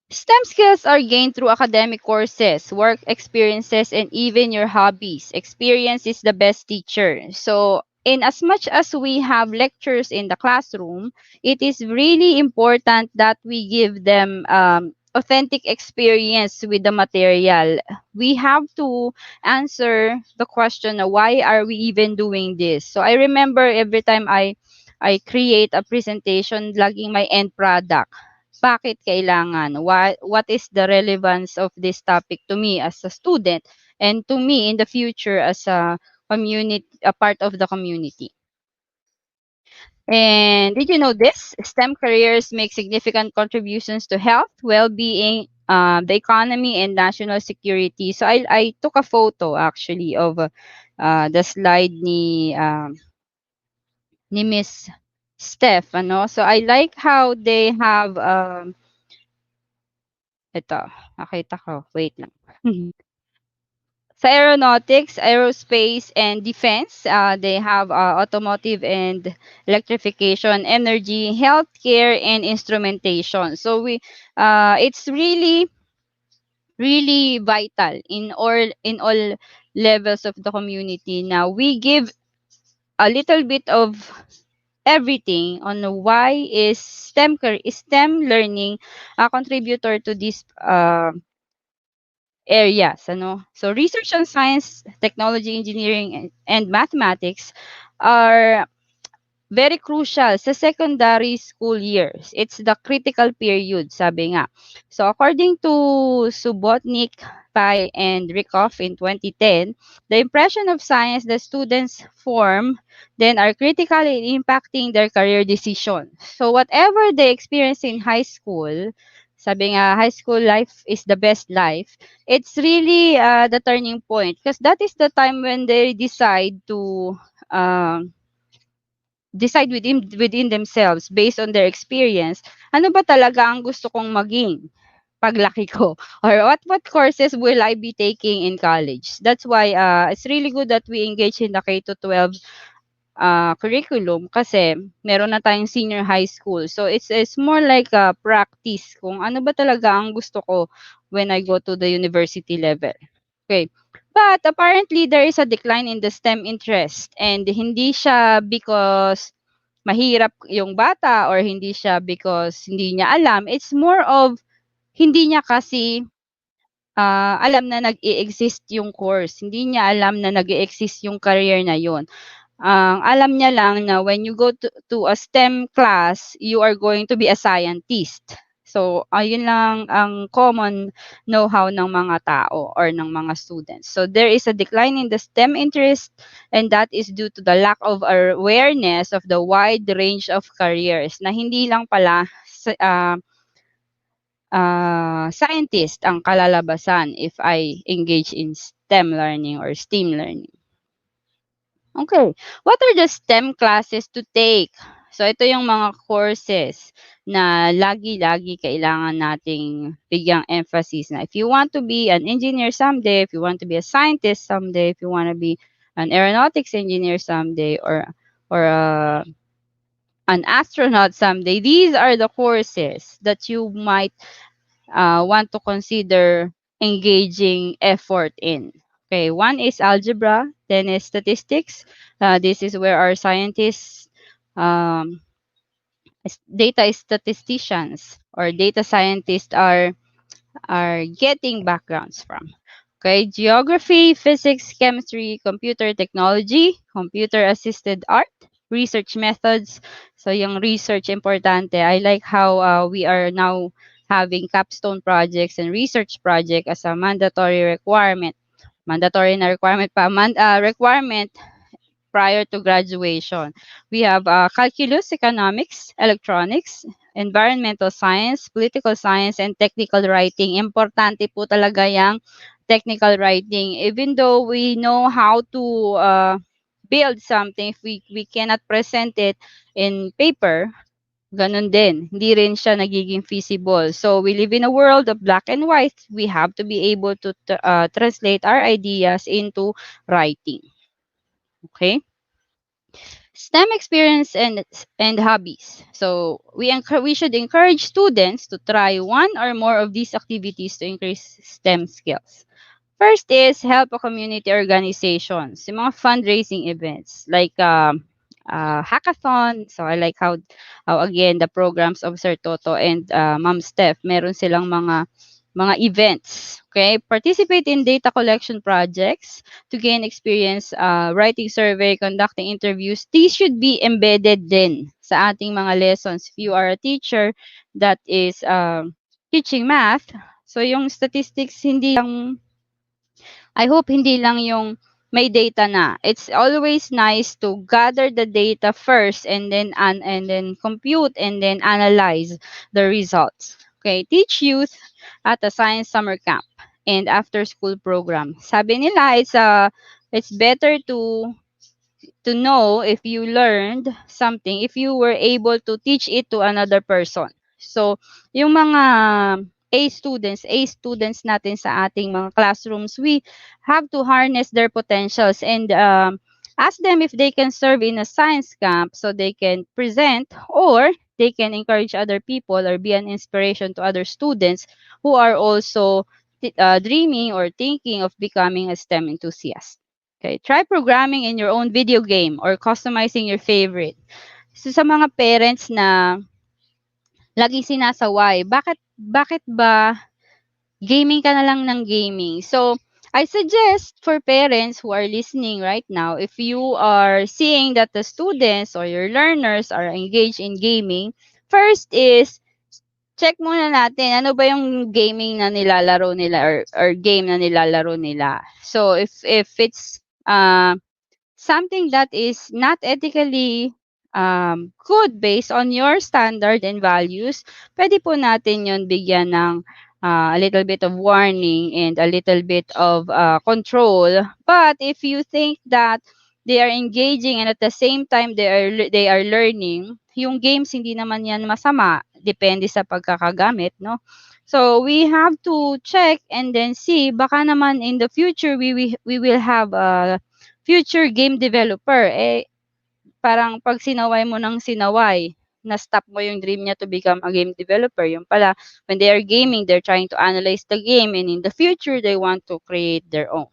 STEM skills are gained through academic courses, work experiences, and even your hobbies. Experience is the best teacher. So, in as much as we have lectures in the classroom, it is really important that we give them authentic experience with the material. We have to answer the question, why are we even doing this? So, I remember every time I create a presentation, laging my end product. Bakit kailangan? What is the relevance of this topic to me as a student and to me in the future as a part of the community? And did you know this? STEM careers make significant contributions to health, well-being, the economy, and national security. So I took a photo actually of the slide ni Miss Steph, ano? So I like how they have ito, nakita ko. Wait lang. Sa aeronautics, aerospace, and defense, they have automotive and electrification, energy, healthcare, and instrumentation. So it's really, really vital in all levels of the community. Now we give a little bit of everything on why is STEM learning a contributor to this areas, ano. So research on science, technology, engineering, and mathematics are very crucial sa secondary school years. It's the critical period, sabi nga. So according to Subotnik, Pai, and Rikoff in 2010, the impression of science the students form then are critical in impacting their career decision. So whatever they experience in high school, sabi nga, high school life is the best life. It's really the turning point because that is the time when they decide to decide within themselves based on their experience, ano ba talaga ang gusto kong maging paglaki ko? Or what courses will I be taking in college? That's why it's really good that we engage in the K-12 curriculum kasi meron na tayong senior high school. So it's more like a practice kung ano ba talaga ang gusto ko when I go to the university level. Okay. But apparently there is a decline in the STEM interest, and hindi siya because mahirap yung bata or hindi siya because hindi niya alam. It's more of hindi niya kasi alam na nag-i-exist yung course. Hindi niya alam na nag-i-exist yung career na yun. Ang alam niya lang na when you go to a STEM class, you are going to be a scientist. So, ayun lang ang common know-how ng mga tao or ng mga students. So, there is a decline in the STEM interest, and that is due to the lack of awareness of the wide range of careers na hindi lang pala scientist ang kalalabasan if I engage in STEM learning or STEAM learning. Okay, what are the STEM classes to take? So, ito yung mga courses na lagi-lagi kailangan nating bigyang emphasis na if you want to be an engineer someday, if you want to be a scientist someday, if you want to be an aeronautics engineer someday, or an astronaut someday, these are the courses that you might want to consider engaging effort in. Okay, one is algebra, then is statistics. This is where our scientists, data statisticians or data scientists are getting backgrounds from. Okay, geography, physics, chemistry, computer technology, computer-assisted art, research methods. So yung research importante. I like how we are now having capstone projects and research project as a mandatory requirement. Mandatory na requirement pa. Requirement prior to graduation. We have calculus, economics, electronics, environmental science, political science, and technical writing. Importante po talaga yung technical writing. Even though we know how to build something, if we cannot present it in paper, ganun din. Hindi rin siya nagiging feasible. So, we live in a world of black and white. We have to be able to translate our ideas into writing. Okay? STEM experience and hobbies. So, we should encourage students to try one or more of these activities to increase STEM skills. First is help a community organizations, yung mga fundraising events like hackathon. So I like how again the programs of Sir Toto and Ma'am Steph, meron silang mga events. Okay, participate in data collection projects to gain experience, writing survey, conducting interviews. These should be embedded din sa ating mga lessons. If you are a teacher that is teaching math, so yung statistics hindi lang, I hope hindi lang yung may data na. It's always nice to gather the data first and then compute and then analyze the results. Okay, teach youth at a science summer camp and after school program. Sabi nila it's better to know if you learned something if you were able to teach it to another person. So, yung mga A students natin sa ating mga classrooms, we have to harness their potentials and ask them if they can serve in a science camp so they can present or they can encourage other people or be an inspiration to other students who are also dreaming or thinking of becoming a STEM enthusiast. Okay, try programming in your own video game or customizing your favorite. So sa mga parents na laging sinasaway, bakit ba gaming ka na lang ng gaming? So, I suggest for parents who are listening right now, if you are seeing that the students or your learners are engaged in gaming, first is check muna natin ano ba yung gaming na nilalaro nila or game na nilalaro nila. So, if it's something that is not ethically good based on your standard and values, pwede po natin yun bigyan ng a little bit of warning and a little bit of control. But if you think that they are engaging and at the same time they are learning, yung games hindi naman yan masama, depende sa pagkakagamit, no? So we have to check and then see baka naman in the future we will have a future game developer. Parang pag sinaway mo ng sinaway, na-stop mo yung dream niya to become a game developer. Yung pala, when they are gaming, they're trying to analyze the game and in the future, they want to create their own.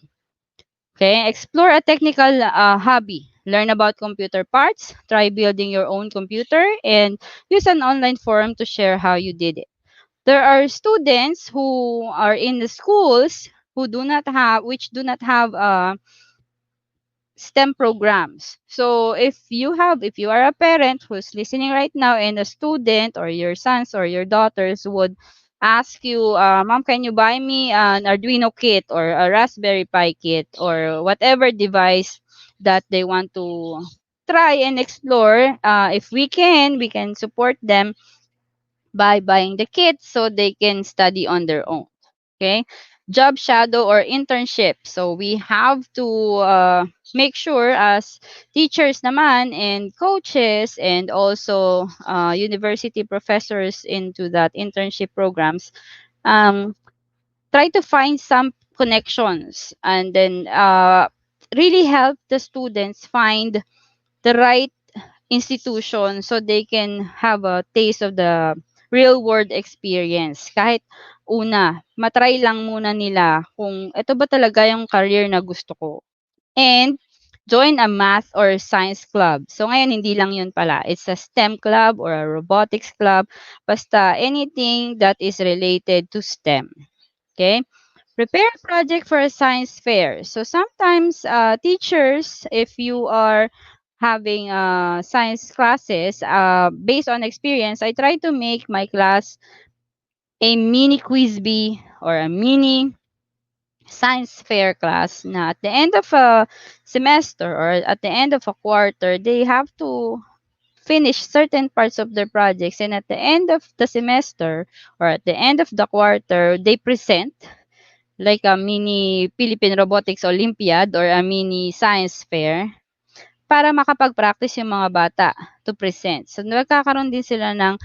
Okay, explore a technical hobby. learn about computer parts, try building your own computer, and use an online forum to share how you did it. There are students who are in the schools who do not have, which do not have STEM programs. So if you are a parent who's listening right now and a student or your sons or your daughters would ask you, Mom, can you buy me an Arduino kit or a Raspberry Pi kit or whatever device that they want to try and explore. If we can support them by buying the kit so they can study on their own. Okay? Job shadow or internship. So we have to make sure as teachers naman and coaches and also university professors into that internship programs, um, try to find some connections and then really help the students find the right institution so they can have a taste of the real world experience. Kahit una, matry lang muna nila kung ito ba talaga yung career na gusto ko. And join a math or science club. So ngayon, hindi lang yun pala. It's a STEM club or a robotics club. Basta anything that is related to STEM. Okay? Prepare a project for a science fair. So sometimes teachers, if you are having science classes, based on experience, I try to make my class a mini quiz bee or a mini science fair class na at the end of a semester or at the end of a quarter, they have to finish certain parts of their projects, and at the end of the semester or at the end of the quarter, they present like a mini Philippine Robotics Olympiad or a mini science fair para makapag-practice yung mga bata to present. So, nagkakaroon din sila ng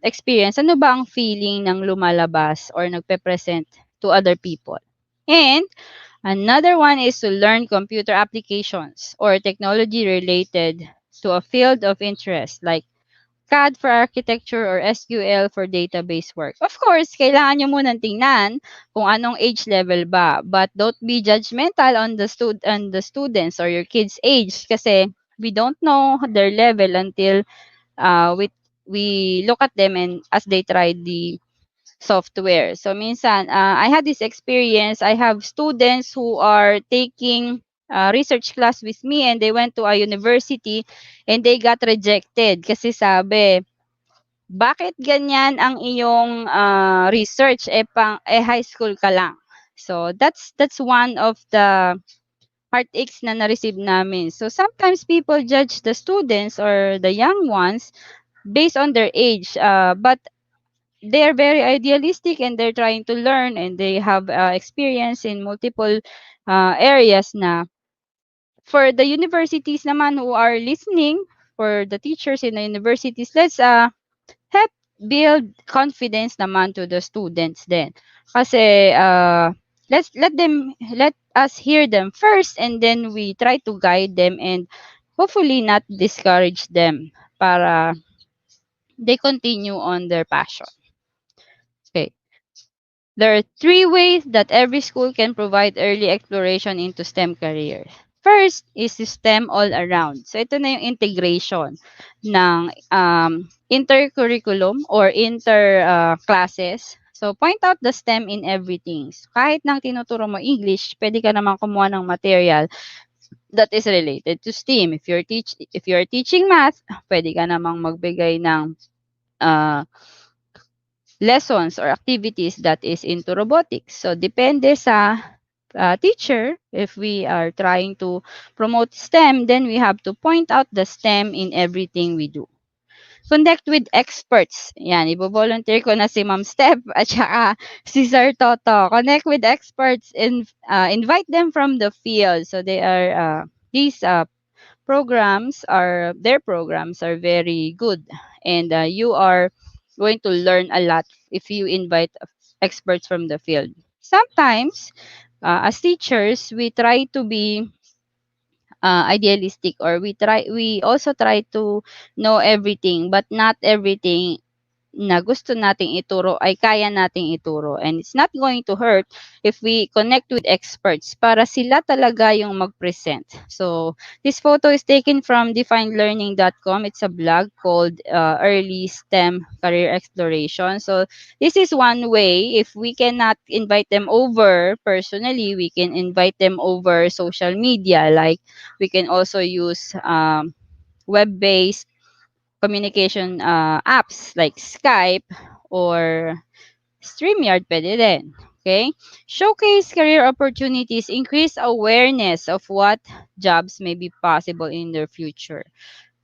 experience. Ano ba ang feeling ng lumalabas or nagpe-present to other people? And another one is to learn computer applications or technology related to a field of interest like CAD for architecture or SQL for database work. Of course, kailangan nyo munang tingnan kung anong age level ba. But don't be judgmental on the students or your kids' age kasi we don't know their level until we look at them and as they try the software. So minsan, I had this experience. I have students who are taking research class with me and they went to a university and they got rejected kasi sabi, bakit ganyan ang iyong research high school ka lang. So that's one of the heartaches na na-receive namin. So sometimes people judge the students or the young ones based on their age, but they're very idealistic and they're trying to learn and they have experience in multiple areas na. For the universities naman who are listening, for the teachers in the universities, let's help build confidence naman to the students then. Kasi let us hear them first and then we try to guide them and hopefully not discourage them para they continue on their passion. Okay. There are 3 ways that every school can provide early exploration into STEM careers. First is STEM all around. So ito na yung integration ng intercurriculum or inter classes. So point out the STEM in everything. So, kahit nang tinuturo mo English, pwede ka naman kumuha ng material that is related to STEM. If you're teaching math, pwede ka namang magbigay ng lessons or activities that is into robotics. So, depende sa teacher. If we are trying to promote STEM, then we have to point out the STEM in everything we do. Connect with experts. Yan, ibo-volunteer ko na si Ma'am Steph at saka si Sir Toto. Connect with experts and invite them from the field. So, these their programs are very good. And you are going to learn a lot if you invite experts from the field. Sometimes, as teachers, we try to be idealistic or we also try to know everything, but not everything na gusto nating ituro ay kaya nating ituro. And it's not going to hurt if we connect with experts para sila talaga yung mag-present. So, this photo is taken from definedlearning.com. It's a blog called Early STEM Career Exploration. So, this is one way. If we cannot invite them over personally, we can invite them over social media. Like, we can also use web-based communication apps like Skype or StreamYard pwede din. Okay? Showcase career opportunities, increase awareness of what jobs may be possible in their future.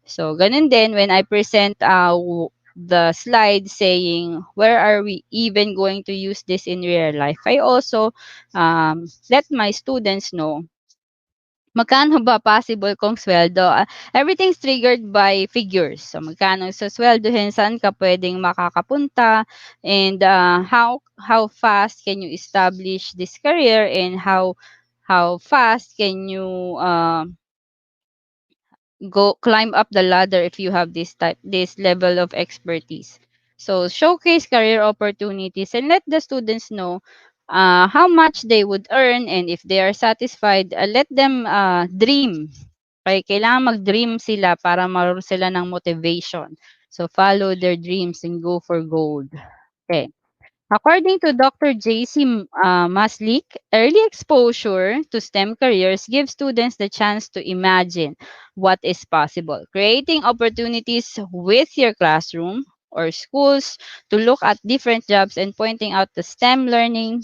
So, ganun din when I present the slide saying where are we even going to use this in real life, I also let my students know magkano ba possible kung sweldo? Everything's triggered by figures. So, magkano sa sweldohin, saan ka pwedeng makakapunta, and how fast can you establish this career, and how fast can you go climb up the ladder if you have this level of expertise. So showcase career opportunities and let the students know how much they would earn, and if they are satisfied, let them dream. Okay, kailangan mag-dream sila para maroon sila ng motivation. So follow their dreams and go for gold. Okay. According to Dr. J.C. Maslik, early exposure to STEM careers gives students the chance to imagine what is possible, creating opportunities with your classroom or schools to look at different jobs and pointing out the STEM learning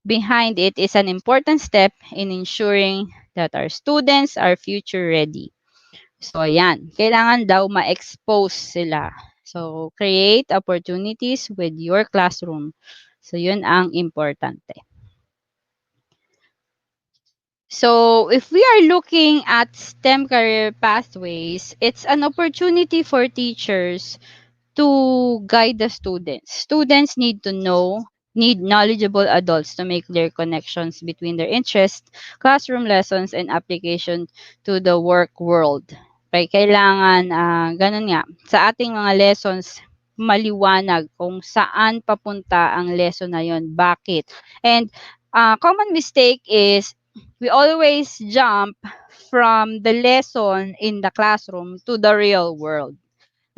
behind it is an important step in ensuring that our students are future ready. So, ayan. Kailangan daw ma-expose sila. So, create opportunities with your classroom. So, yun ang importante. So, if we are looking at STEM career pathways, it's an opportunity for teachers to guide the students. Students need knowledgeable adults to make clear connections between their interests, classroom lessons, and application to the work world. Okay, kailangan, ganun nga, sa ating mga lessons, maliwanag kung saan papunta ang lesson na yon, bakit. And common mistake is we always jump from the lesson in the classroom to the real world.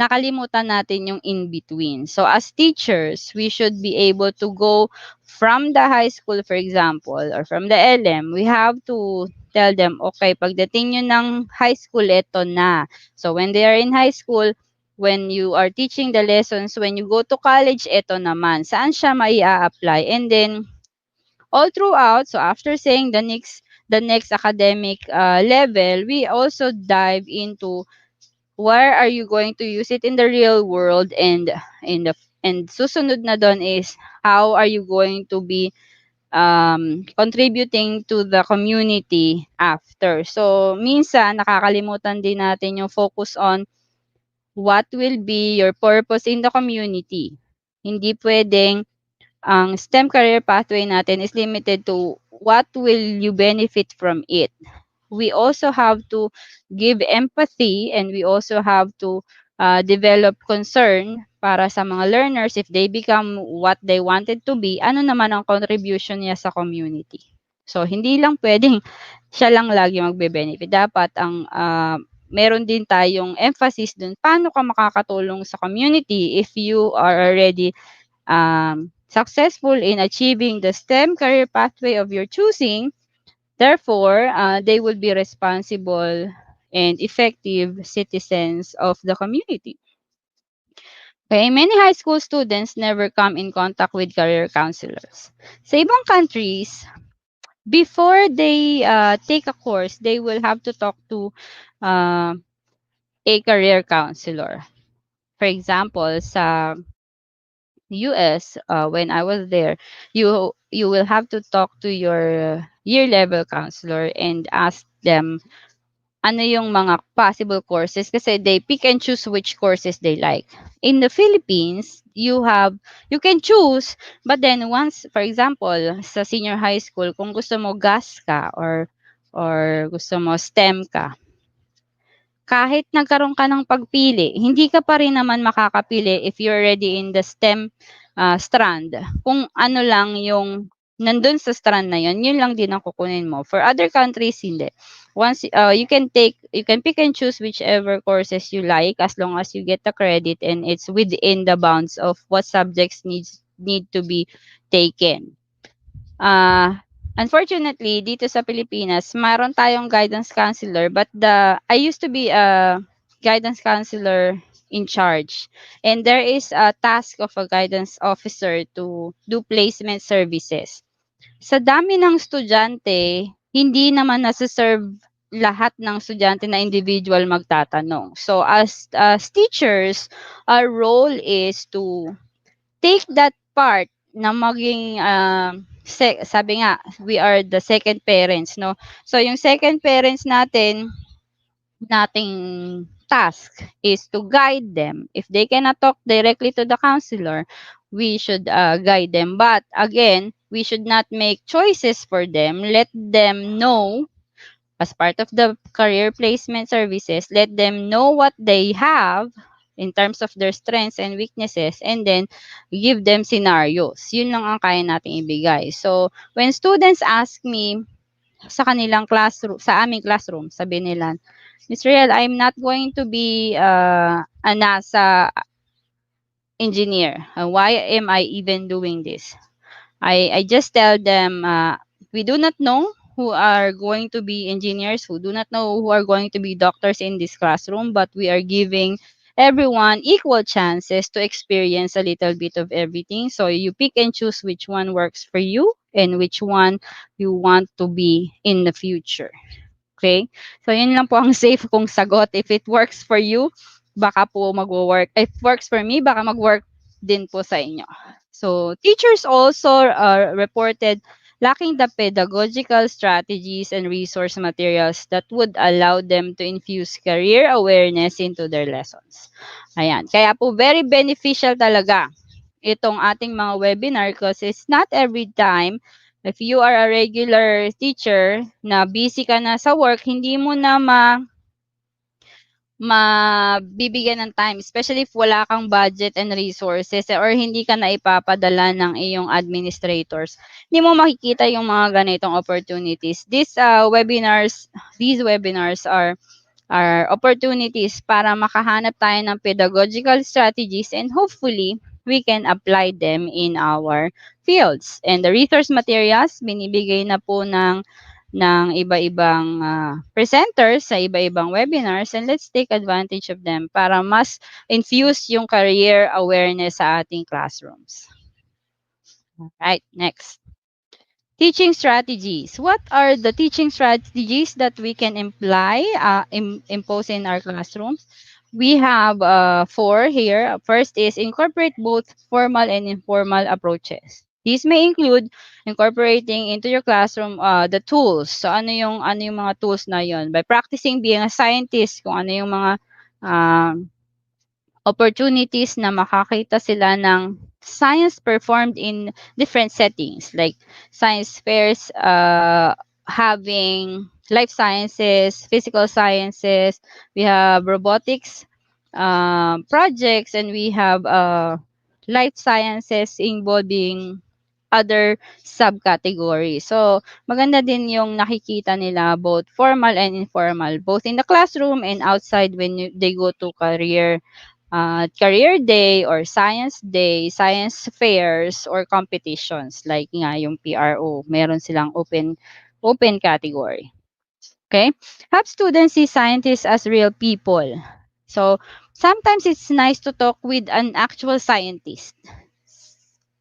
Nakalimutan natin yung in-between. So, as teachers, we should be able to go from the high school, for example, or from the LM. We have to tell them, okay, pagdating nyo ng high school, eto na. So, when they are in high school, when you are teaching the lessons, when you go to college, eto naman. Saan siya mai-apply? And then, all throughout, so after saying the next academic level, we also dive into where are you going to use it in the real world, and susunod na doon is how are you going to be contributing to the community after. So minsan nakakalimutan din natin yung focus on what will be your purpose in the community. Hindi pwedeng ang STEM career pathway natin is limited to what will you benefit from it. We also have to give empathy, and we also have to develop concern para sa mga learners. If they become what they wanted to be, ano naman ang contribution niya sa community. So, hindi lang pwedeng siya lang lagi magbe-benefit. Dapat ang meron din tayong emphasis dun, paano ka makakatulong sa community if you are already successful in achieving the STEM career pathway of your choosing. Therefore, they will be responsible and effective citizens of the community. Okay, many high school students never come in contact with career counselors. Sa ibang countries, before they take a course, they will have to talk to a career counselor. For example, sa US, when I was there, you will have to talk to your year level counselor and ask them ano yung mga possible courses kasi they pick and choose which courses they like. In the Philippines, you can choose, but then once, for example, sa senior high school, kung gusto mo GAS ka or gusto mo STEM ka, kahit nagkaroon ka ng pagpili, hindi ka pa rin naman makakapili if you're already in the STEM strand. Kung ano lang yung nandun sa strand na yun lang din ang kukunin mo. For other countries, hindi. Once you can pick and choose whichever courses you like as long as you get the credit and it's within the bounds of what subjects need to be taken. Unfortunately, dito sa Pilipinas, mayroon tayong guidance counselor, but I used to be a guidance counselor in charge. And there is a task of a guidance officer to do placement services. Sa dami ng estudyante, hindi naman nasa-serve lahat ng estudyante na individual magtatanong. So as teachers, our role is to take that part na maging sabi nga, we are the second parents, no? So yung second parents nating task is to guide them. If they cannot talk directly to the counselor, we should guide them. But again, we should not make choices for them. Let them know, as part of the career placement services, let them know what they have in terms of their strengths and weaknesses, and then give them scenarios. Yun lang ang kaya nating ibigay. So, when students ask me sa kanilang classroom, sa aming classroom, sabi nila, Ms. Riel, I'm not going to be a NASA engineer. Why am I even doing this? I just tell them, we do not know who are going to be engineers, who do not know who are going to be doctors in this classroom, but we are giving everyone equal chances to experience a little bit of everything. So you pick and choose which one works for you and which one you want to be in the future. Okay? So yun lang po ang safe kong sagot. If it works for you, baka po mag-work. If it works for me, baka mag-work din po sa inyo. So teachers also reported lacking the pedagogical strategies and resource materials that would allow them to infuse career awareness into their lessons. Ayan. Kaya po very beneficial talaga itong ating mga webinar because it's not every time if you are a regular teacher na busy ka na sa work, hindi mo na mabibigyan ng time, especially if wala kang budget and resources or hindi ka na ipapadala ng iyong administrators. Hindi mo makikita yung mga ganitong opportunities. These webinars are opportunities para makahanap tayo ng pedagogical strategies and hopefully we can apply them in our fields. And the resource materials, binibigay na po ng iba-ibang presenters sa iba-ibang webinars, and let's take advantage of them para mas infuse yung career awareness sa ating classrooms. Alright, next. Teaching strategies. What are the teaching strategies that we can impose in our classrooms? We have 4 here. First is incorporate both formal and informal approaches. These may include incorporating into your classroom the tools. So ano yung mga tools na yon? By practicing being a scientist, kung ano yung mga opportunities na makakita sila ng science performed in different settings, like science fairs, having life sciences, physical sciences, we have robotics projects, and we have life sciences involving other subcategories. So, maganda din yung nakikita nila both formal and informal, both in the classroom and outside when they go to career day or science day, science fairs, or competitions like nga yung PRO. Meron silang open category. Okay? Have students see scientists as real people. So, sometimes it's nice to talk with an actual scientist.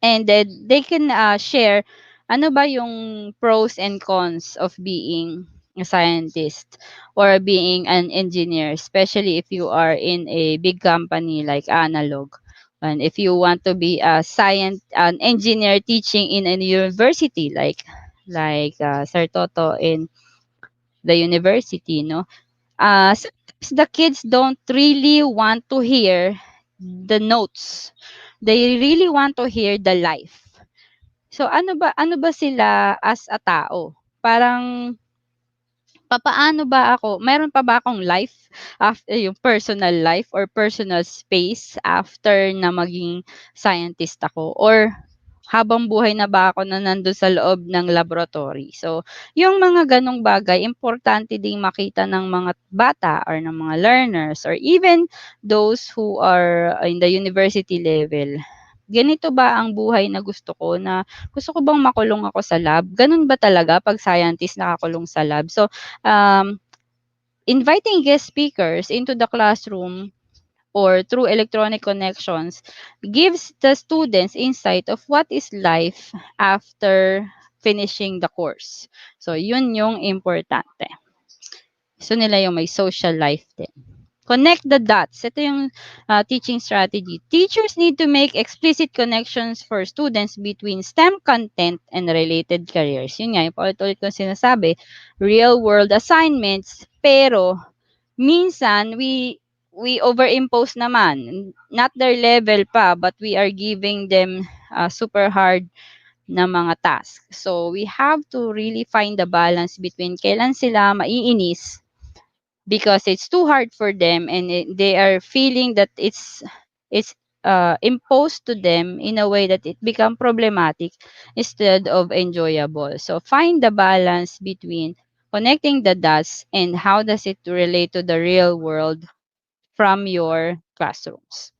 And then they can share ano ba yung pros and cons of being a scientist or being an engineer, especially if you are in a big company like Analog. And if you want to be an engineer teaching in a university like Sir Toto in the university, no? Sometimes the kids don't really want to hear the notes. They really want to hear the life. So ano ba sila as a tao? Parang papaano ba ako, meron pa ba akong life after yung personal life or personal space after na maging scientist ako, or habang buhay na ba ako na nandun sa loob ng laboratory. So, yung mga ganong bagay, importante ding makita ng mga bata or ng mga learners or even those who are in the university level. Ganito ba ang buhay na gusto ko, na gusto ko bang makulong ako sa lab? Ganun ba talaga pag scientist nakakulong sa lab? So, inviting guest speakers into the classroom or through electronic connections gives the students insight of what is life after finishing the course. So, yun yung importante. So, nila yung may social life din. Connect the dots. Ito yung teaching strategy. Teachers need to make explicit connections for students between STEM content and related careers. Yun nga, yung paulit-ulit kong sinasabi, real-world assignments, pero minsan we overimpose naman. Not their level pa, but we are giving them super hard na mga tasks. So, we have to really find the balance between kailan sila maiinis because it's too hard for them and they are feeling that it's imposed to them in a way that it become problematic instead of enjoyable. So find the balance between connecting the dots and how does it relate to the real world from your classrooms.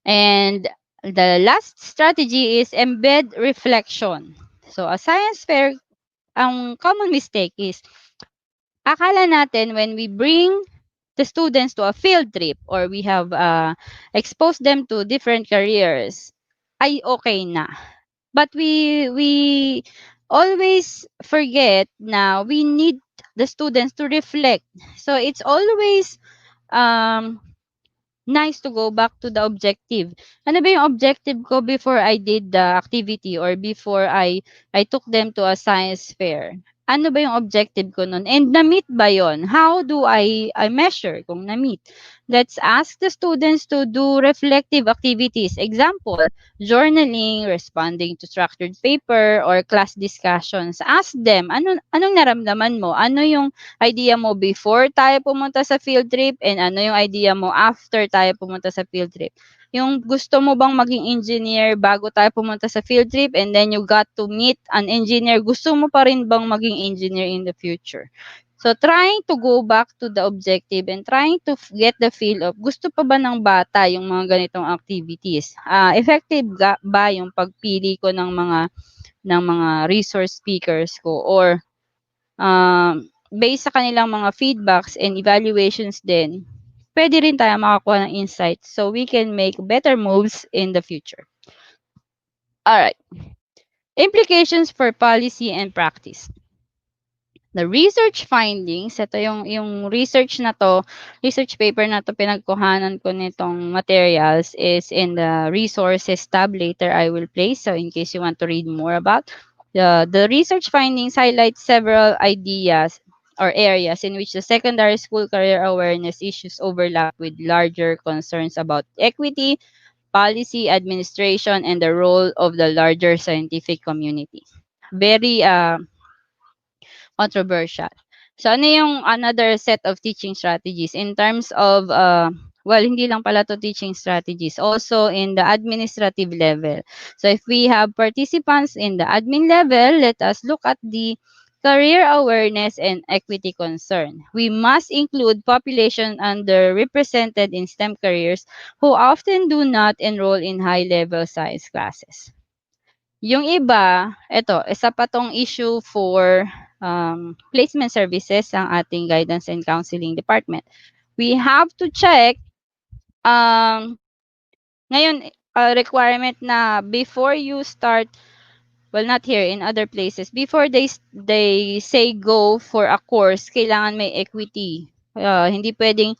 And the last strategy is embed reflection. So a science fair, ang common mistake is akala natin when we bring the students to a field trip or we have exposed them to different careers, ay okay na. But we always forget na we need the students to reflect. So it's always um, nice to go back to the objective. Ano ba yung objective ko before I did the activity or before I took them to a science fair? Ano ba yung objective ko nun? And na-meet ba yon? How do I measure kung na-meet? Let's ask the students to do reflective activities. Example, journaling, responding to structured paper, or class discussions. Ask them, anong naramdaman mo? Ano yung idea mo before tayo pumunta sa field trip and ano yung idea mo after tayo pumunta sa field trip. Yung gusto mo bang maging engineer bago tayo pumunta sa field trip and then you got to meet an engineer, gusto mo pa rin bang maging engineer in the future? So, trying to go back to the objective and trying to get the feel of gusto pa ba ng bata yung mga ganitong activities? Effective ba yung pagpili ko ng mga resource speakers ko, or based sa kanilang mga feedbacks and evaluations din, pwede rin tayo makakuha ng insights so we can make better moves in the future. Alright. Implications for policy and practice. The research findings, ito yung research paper na to, pinagkuhanan ko nitong materials is in the resources tab. Later I will place, so in case you want to read more about. The research findings highlight several ideas or areas in which the secondary school career awareness issues overlap with larger concerns about equity, policy, administration, and the role of the larger scientific community. Very controversial. So, ano yung another set of teaching strategies in terms of, well, hindi lang pala to teaching strategies, also in the administrative level. So, if we have participants in the admin level, let us look at the career awareness and equity concern. We must include population underrepresented in STEM careers who often do not enroll in high-level science classes. Yung iba, isa pa tong issue for placement services ang ating guidance and counseling department. We have to check, ngayon, requirement na before you start, well, not here, in other places, before they say go for a course, kailangan may equity. Hindi pwedeng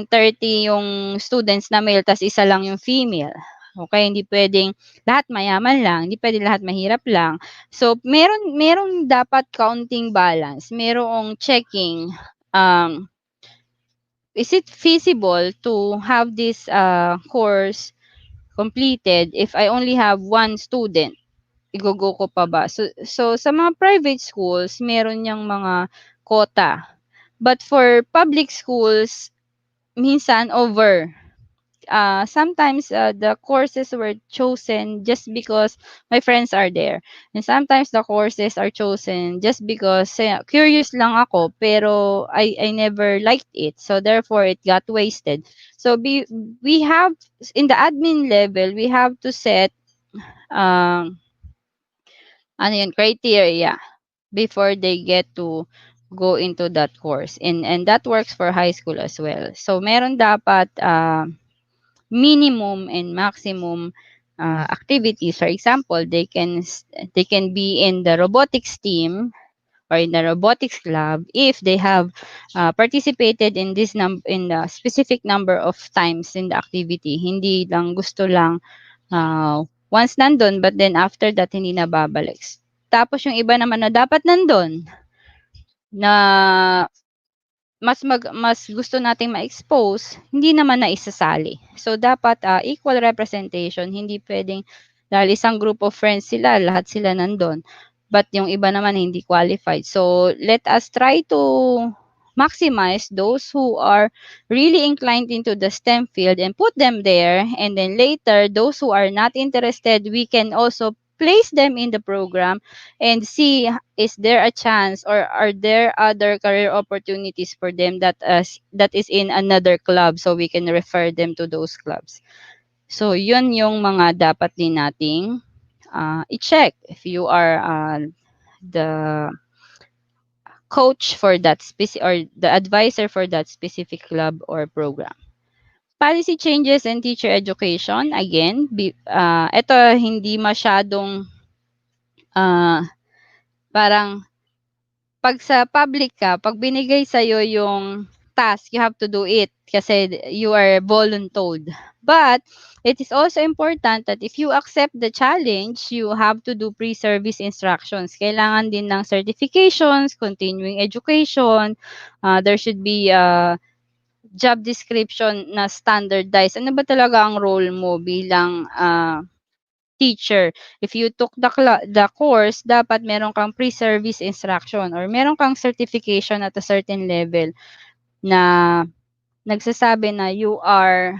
30 yung students na male, tas isa lang yung female. Okay, hindi pwedeng lahat mayaman lang, hindi pwedeng lahat mahirap lang. So, merong dapat counting balance, merong checking, is it feasible to have this course completed if I only have one student Igo-go ko pa ba? So sa mga private schools, meron niyang mga quota. But for public schools, minsan over. Sometimes the courses were chosen just because my friends are there. And sometimes the courses are chosen just because curious lang ako pero I never liked it. So therefore it got wasted. So we have in the admin level, we have to set um criteria before they get to go into that course. And that works for high school as well. So meron dapat minimum and maximum activities. For example, they can be in the robotics team or in the robotics club if they have participated in in the specific number of times in the activity. Hindi lang gusto lang once nandun but then after that hindi na babalik. Tapos yung iba naman na dapat nandun na mas gusto nating ma-expose, hindi naman na isasali. So dapat equal representation, hindi puwedeng dahil isang group of friends sila, lahat sila nandun, but yung iba naman hindi qualified. So let us try to maximize those who are really inclined into the STEM field and put them there, and then later those who are not interested, we can also place them in the program and see is there a chance or are there other career opportunities for them that is in another club, so we can refer them to those clubs. So yun yung mga dapat din nating i-check if you are the coach for that specific or the advisor for that specific club or program. Policy changes and teacher education, again, ito hindi masyadong parang 'pag sa public ka, 'pag binigay sa'yo yung task, you have to do it kasi you are voluntold. But it is also important that if you accept the challenge, you have to do pre-service instructions. Kailangan din ng certifications, continuing education, there should be a job description na standardized. Ano ba talaga ang role mo bilang teacher? If you took the course, dapat meron kang pre-service instruction or meron kang certification at a certain level na nagsasabi na you are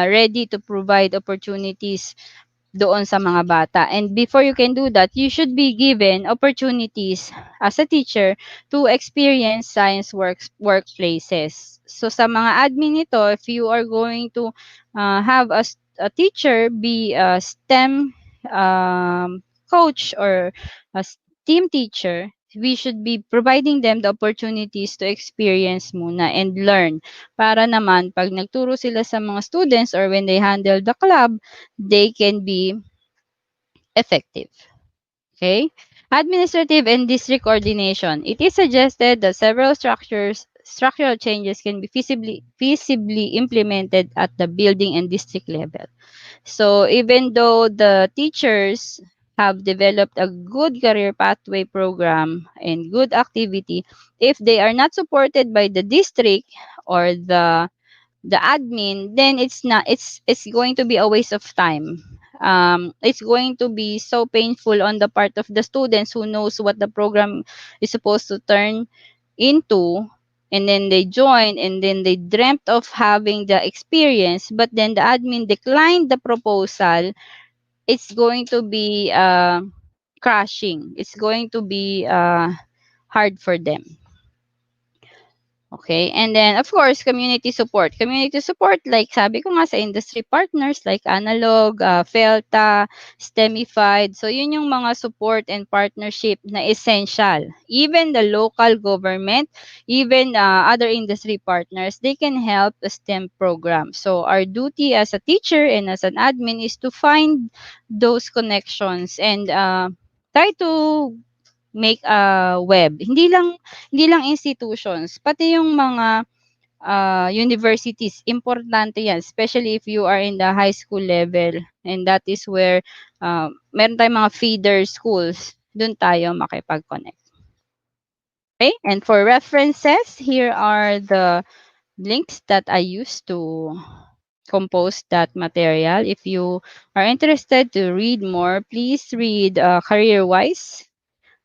ready to provide opportunities doon sa mga bata. And before you can do that, you should be given opportunities as a teacher to experience science workplaces. So sa mga admin nito, if you are going to have a teacher be a STEM coach or a STEAM teacher, we should be providing them the opportunities to experience muna and learn para naman pag nagturo sila sa mga students or when they handle the club, they can be effective. Okay? Administrative and district coordination. It is suggested that several structural changes can be feasibly implemented at the building and district level. So even though the teachers have developed a good career pathway program and good activity, if they are not supported by the district or the admin, then it's going to be a waste of time. It's going to be so painful on the part of the students who knows what the program is supposed to turn into, and then they join and then they dreamt of having the experience, but then the admin declined the proposal. It's going to be crashing. It's going to be hard for them. Okay, and then of course, community support. Community support, like sabi ko nga sa industry partners like Analog, Felta, STEMified. So yun yung mga support and partnership na essential. Even the local government, even other industry partners, they can help the STEM program. So our duty as a teacher and as an admin is to find those connections and try to make a web. Hindi lang institutions, pati yung mga universities, importante yan, especially if you are in the high school level, and that is where meron tayong mga feeder schools, dun tayo makipag-connect. Okay, and for references, here are the links that I used to compose that material. If you are interested to read more, please read Career-Wise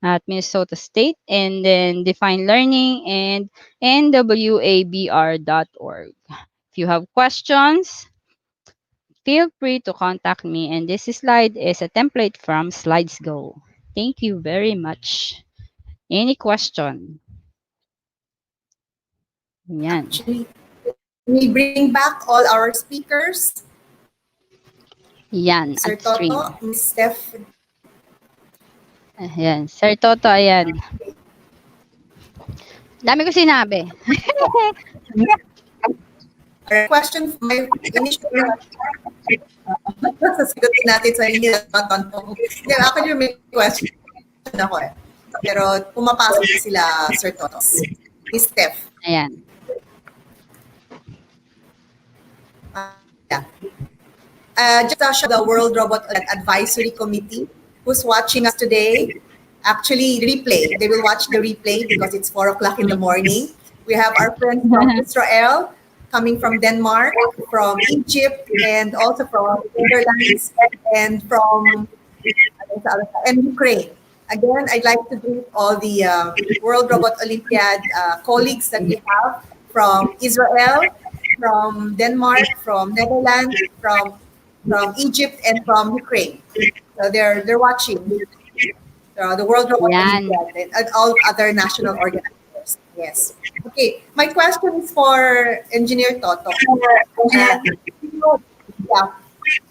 at Minnesota State, and then Define Learning and nwabr.org. If you have questions, feel free to contact me, and this slide is a template from SlidesGo. Thank you very much. Any question? Yan. Actually, we bring back all our speakers. Yan, Sir at stream. Toto, Miss Steph. Ayan. Sir Toto, ayan. Dami ko sinabi. Question, my initial sasagutin natin sa hindi natanong. Actually, may question ako eh. Pero pumapasok na sila, Sir Toto. Miss Steph. Ayan. Yeah. Just show the World Robot Advisory Committee who's watching us today. Actually, replay. They will watch the replay because it's 4 o'clock in the morning. We have our friends from Israel, coming from Denmark, from Egypt, and also from Netherlands, and from Ukraine. Again, I'd like to greet all the World Robot Olympiad colleagues that we have from Israel, from Denmark, from Netherlands, from Egypt, and from Ukraine. So they're watching the World Robot Olympiad and all other national organizers. Yes. Okay. My question is for Engineer Toto.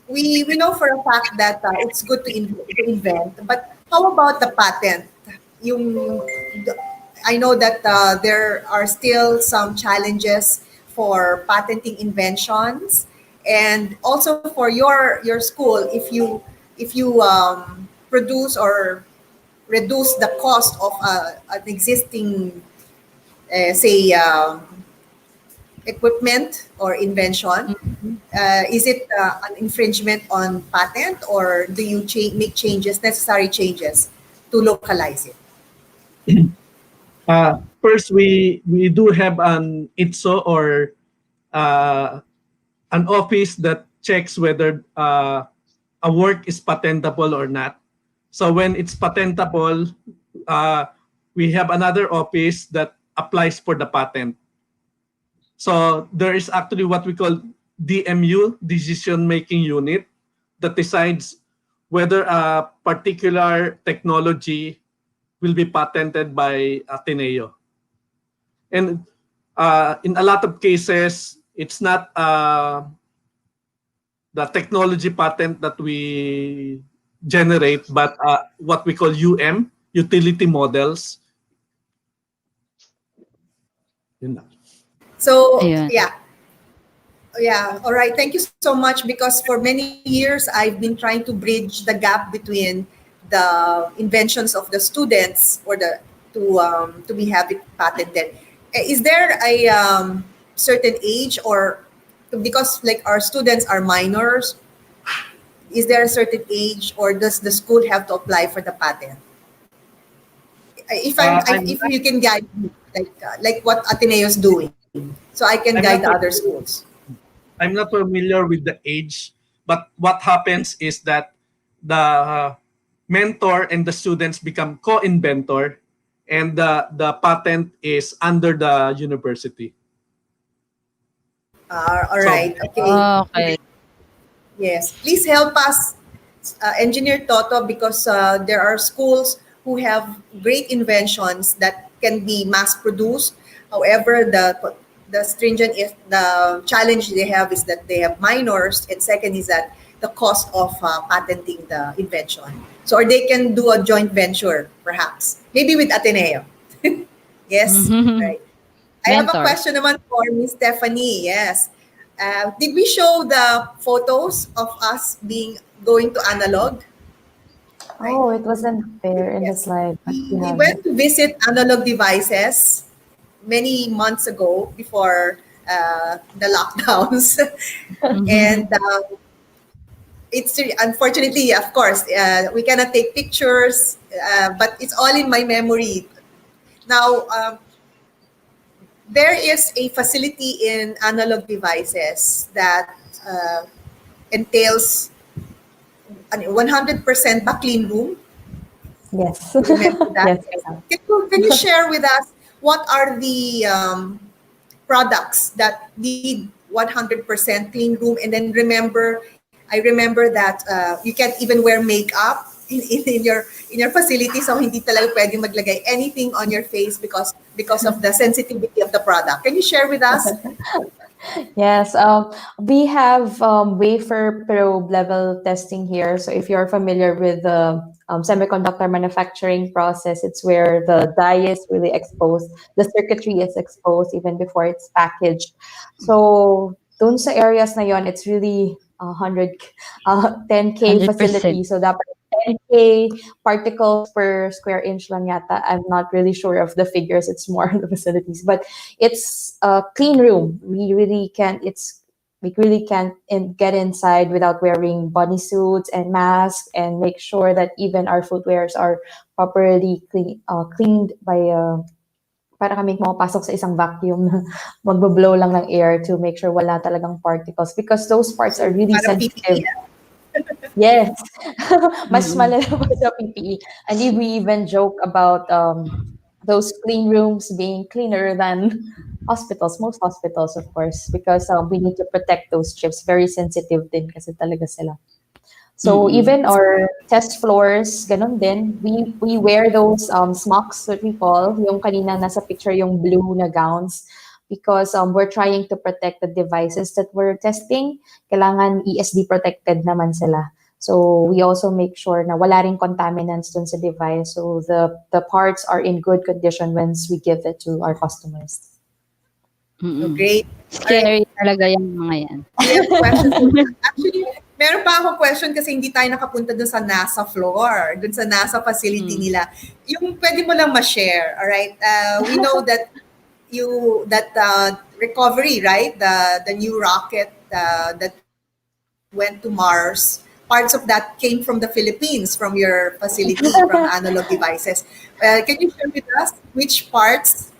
We know for a fact that it's good to invent, but how about the patent? I know that there are still some challenges for patenting inventions, and also for your school, if you produce or reduce the cost of an existing equipment or invention, is it an infringement on patent, or do you make necessary changes to localize it? First, we do have an ITSO, or an office that checks whether a work is patentable or not. So when it's patentable, we have another office that applies for the patent. So there is actually what we call DMU, decision-making unit, that decides whether a particular technology will be patented by Ateneo. And in a lot of cases, it's not the technology patent that we generate, but what we call utility models. So yeah, all right. Thank you so much, because for many years I've been trying to bridge the gap between the inventions of the students or to be having patented. Is there a certain age, or because like our students are minors, is there a certain age, or does the school have to apply for the patent? If you can guide me, like what Ateneo is doing, so I can guide the other schools. I'm not familiar with the age, but what happens is that the mentor and the students become co-inventor, and the patent is under the university. All right. Okay. Okay. Yes. Please help us, Engineer Toto, because there are schools who have great inventions that can be mass-produced. However, the stringent the challenge they have is that they have minors, and second is that the cost of patenting the invention. So, or they can do a joint venture, perhaps, maybe with Ateneo. Yes, right. I have a question naman for Miss Stephanie. Yes, did we show the photos of us going to analog? Oh, it wasn't there in the slide. We went to visit Analog Devices many months ago, before the lockdowns. And it's unfortunately, of course, we cannot take pictures, but it's all in my memory. Now, there is a facility in analog devices that entails 100% ba clean room? Yes. Remember that? Yes, I have. Can you share with us what are the products that need 100% clean room? And then I remember that you can't even wear makeup in your facility, so hindi talaga pwedeng maglagay anything on your face because of the sensitivity of the product. Can you share with us? Yes, we have wafer probe level testing here. So if you're familiar with the semiconductor manufacturing process, it's where the die is really exposed, the circuitry is exposed even before it's packaged. So dun sa areas na yon, it's really 10K 100%. facility. So dapat 10K particles per square inch lang yata. I'm not really sure of the figures. It's more on the facilities, but it's a clean room. We really can't get inside without wearing bodysuits and masks, and make sure that even our footwears are properly cleaned by para kami pumapasok sa isang vacuum na magbo-blow lang ng air to make sure wala talagang particles, because those parts are really Parang sensitive. PPE. Yes. Mas malala pa sa PPE. And we even joke about those clean rooms being cleaner than hospitals, most hospitals, of course, because we need to protect those chips. Very sensitive din kasi talaga sila. So even our test floors, ganun din. We wear those smocks that we call, yung kanina nasa picture, yung blue na gowns, because we're trying to protect the devices that we're testing. Kailangan ESD protected naman sila. So we also make sure na wala ring contaminants dun sa device. So the parts are in good condition once we give it to our customers. So great. Scary talaga yung mga yan. We have questions. Actually, meron pa akong question kasi hindi tayo nakapunta dun sa NASA floor, dun sa NASA facility nila. Yung pwede mo lang ma-share, all right? We know that recovery, right? The new rocket that went to Mars, parts of that came from the Philippines, from your facility, from analog devices. Can you share with us which parts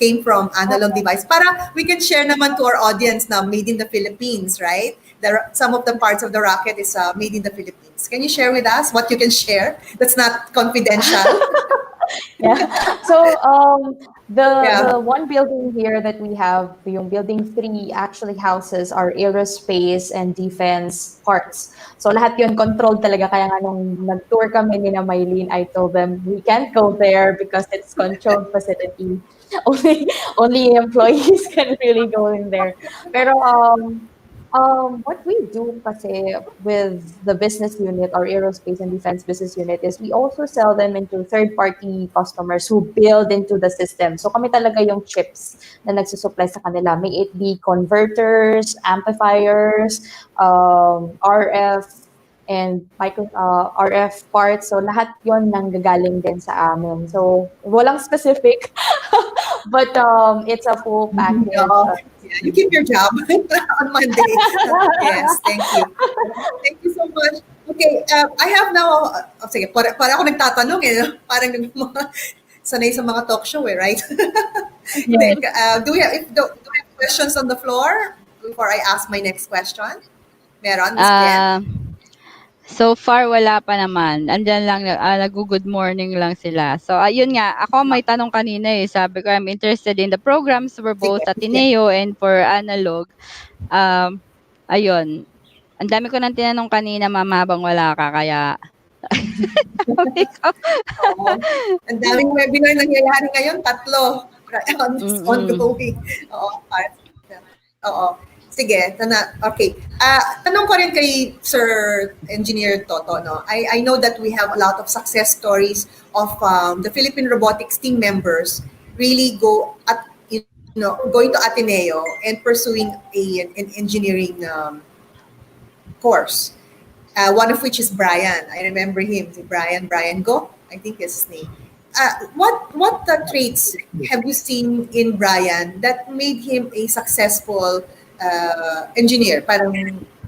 came from analog device? Para we can share naman to our audience na made in the Philippines, right? Some of the parts of the rocket is made in the Philippines. Can you share with us what you can share? That's not confidential. Yeah. So the one building here that we have, yung building 3, actually houses our aerospace and defense parts. So lahat yun controlled talaga. Kaya nga nung nag-tour kami ni na Maylene, I told them we can't go there because it's controlled facility. Only employees can really go in there. Pero what we do kasi with the business unit, our aerospace and defense business unit, is we also sell them into third-party customers who build into the system. So kami talaga yung chips na nagsusupply sa kanila. May it be converters, amplifiers, RF, and RF parts. So lahat yon nanggagaling din sa amin. So walang specific, but it's a full package. You keep your job on Monday. Yes, thank you. Thank you so much. Okay, I have now, sige, para ako nagtatanong parang sanay sa mga talk show right? Yes. Do we have questions on the floor before I ask my next question? Meron, Ms. Jen? So far, wala pa naman. Andyan lang, nag-good morning lang sila. So, ayun nga, ako may tanong kanina Sabi ko, I'm interested in the programs for both Ateneo and for analog. Ayun. Ang dami ko nang tinanong kanina, ma'am, habang wala ka, kaya... Ang daming webinar nangyayari ngayon, 3 ongoing. Oo. Sige, okay. Tanong ko rin kay Sir Engineer Toto, no? I know that we have a lot of success stories of the Philippine robotics team members really going to Ateneo and pursuing an engineering course. One of which is Brian. I remember him, Brian Go, I think is his name. What traits have you seen in Brian that made him a successful engineer, parang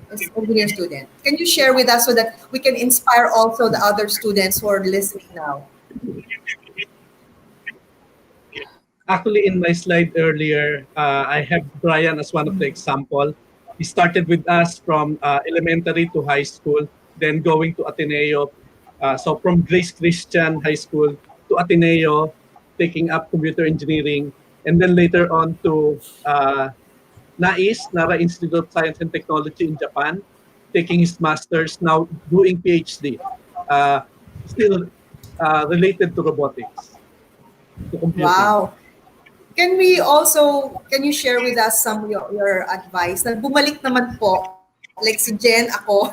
engineer student? Can you share with us so that we can inspire also the other students who are listening now? Actually, in my slide earlier, I have Brian as one of the example. He started with us from elementary to high school, then going to Ateneo. So from Grace Christian High School to Ateneo, taking up computer engineering, and then later on to Nara Institute of Science and Technology in Japan, taking his master's, now doing PhD, uh, still related to robotics, to computing. Wow. Can you share with us some of your advice? Bumalik naman po, like si Jen, ako,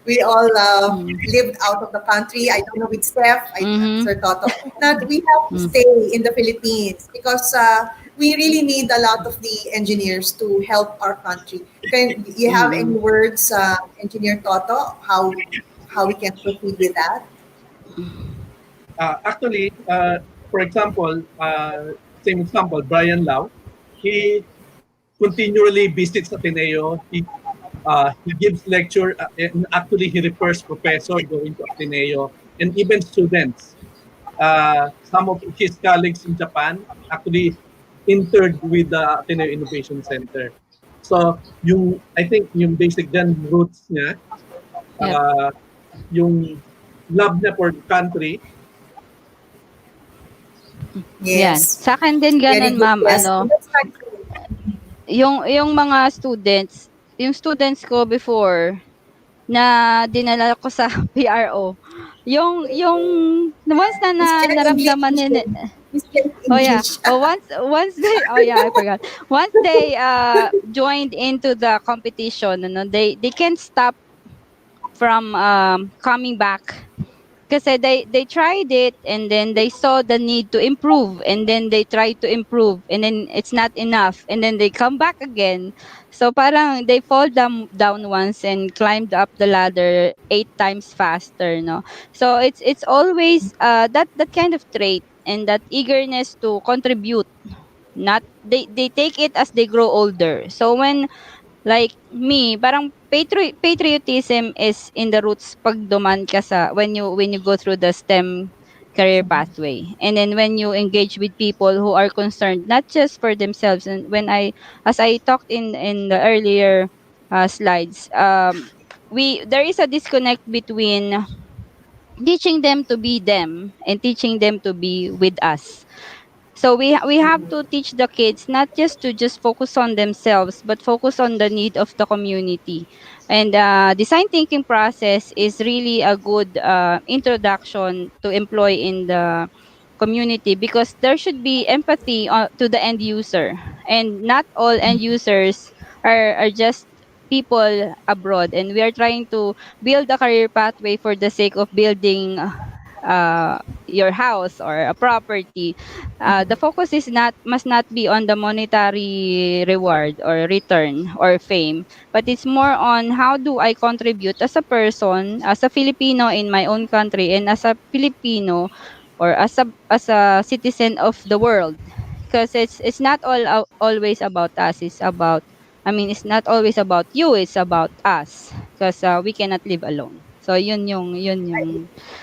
we all lived out of the country. I don't know with Steph, Mm-hmm. Sir Toto, that we have to stay in the Philippines because we really need a lot of the engineers to help our country. Can you have any Mm-hmm. words, Engineer Toto, how we can proceed with that? Actually, for example, same example, Brian Lau, he continually visits Ateneo. He gives lecture, and actually he refers professor going to Ateneo, and even students. Some of his colleagues in Japan actually interned with the Ateneo Innovation Center. So I think yung basic dyan, roots niya, Yep. yung love niya for the country. Yan. Yes. Sa akin din Very ganun, good. ma'am, Yes. yung mga students ko before na dinala ko sa PRO, yung once na Miss Jen naramdaman English. nila, Miss Jen oh yeah, English. once they, oh yeah, I forgot. Once they joined into the competition, they can't stop from coming back. Kasi they tried it and then they saw the need to improve and then they tried to improve and then it's not enough and then they come back again. So parang they fall down once and climbed up the ladder 8 times faster, no? So it's always that kind of trait and that eagerness to contribute. Not they take it as they grow older. So when like me, parang patriotism is in the roots pag duman ka sa when you go through the STEM career pathway. And then when you engage with people who are concerned not just for themselves, and when I as I talked in the earlier slides, we there is a disconnect between teaching them to be them and teaching them to be with us. So we have to teach the kids not just focus on themselves, but focus on the need of the community. And design thinking process is really a good introduction to employ in the community because there should be empathy to the end user, and not all end users are just people abroad, and we are trying to build a career pathway for the sake of building uh, your house or a property. The focus is not must not be on the monetary reward or return or fame, but it's more on how do I contribute as a person, as a Filipino in my own country, and as a Filipino or as a citizen of the world. Because it's not always about us. It's about, I mean, it's not always about you. It's about us. Because we cannot live alone. So yun yung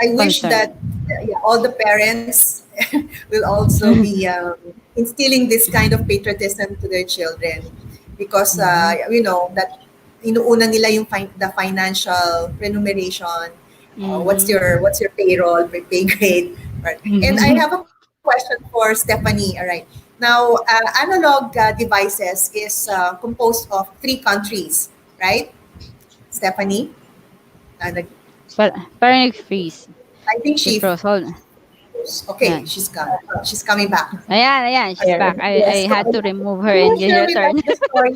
I wish that concern. all the parents will also be instilling this kind of patriotism to their children because that inuuna nila yung the financial remuneration. What's your payroll, pay grade, right? And I have a question for Stephanie. All right. Now, analog devices is composed of 3 countries, right? Stephanie, Parang nag-freeze. I think She froze. Hold. okay, Yan. she's gone. She's coming back. Ayan, she's There. back. I Yes. had to remove her Can and you share with return. us the story?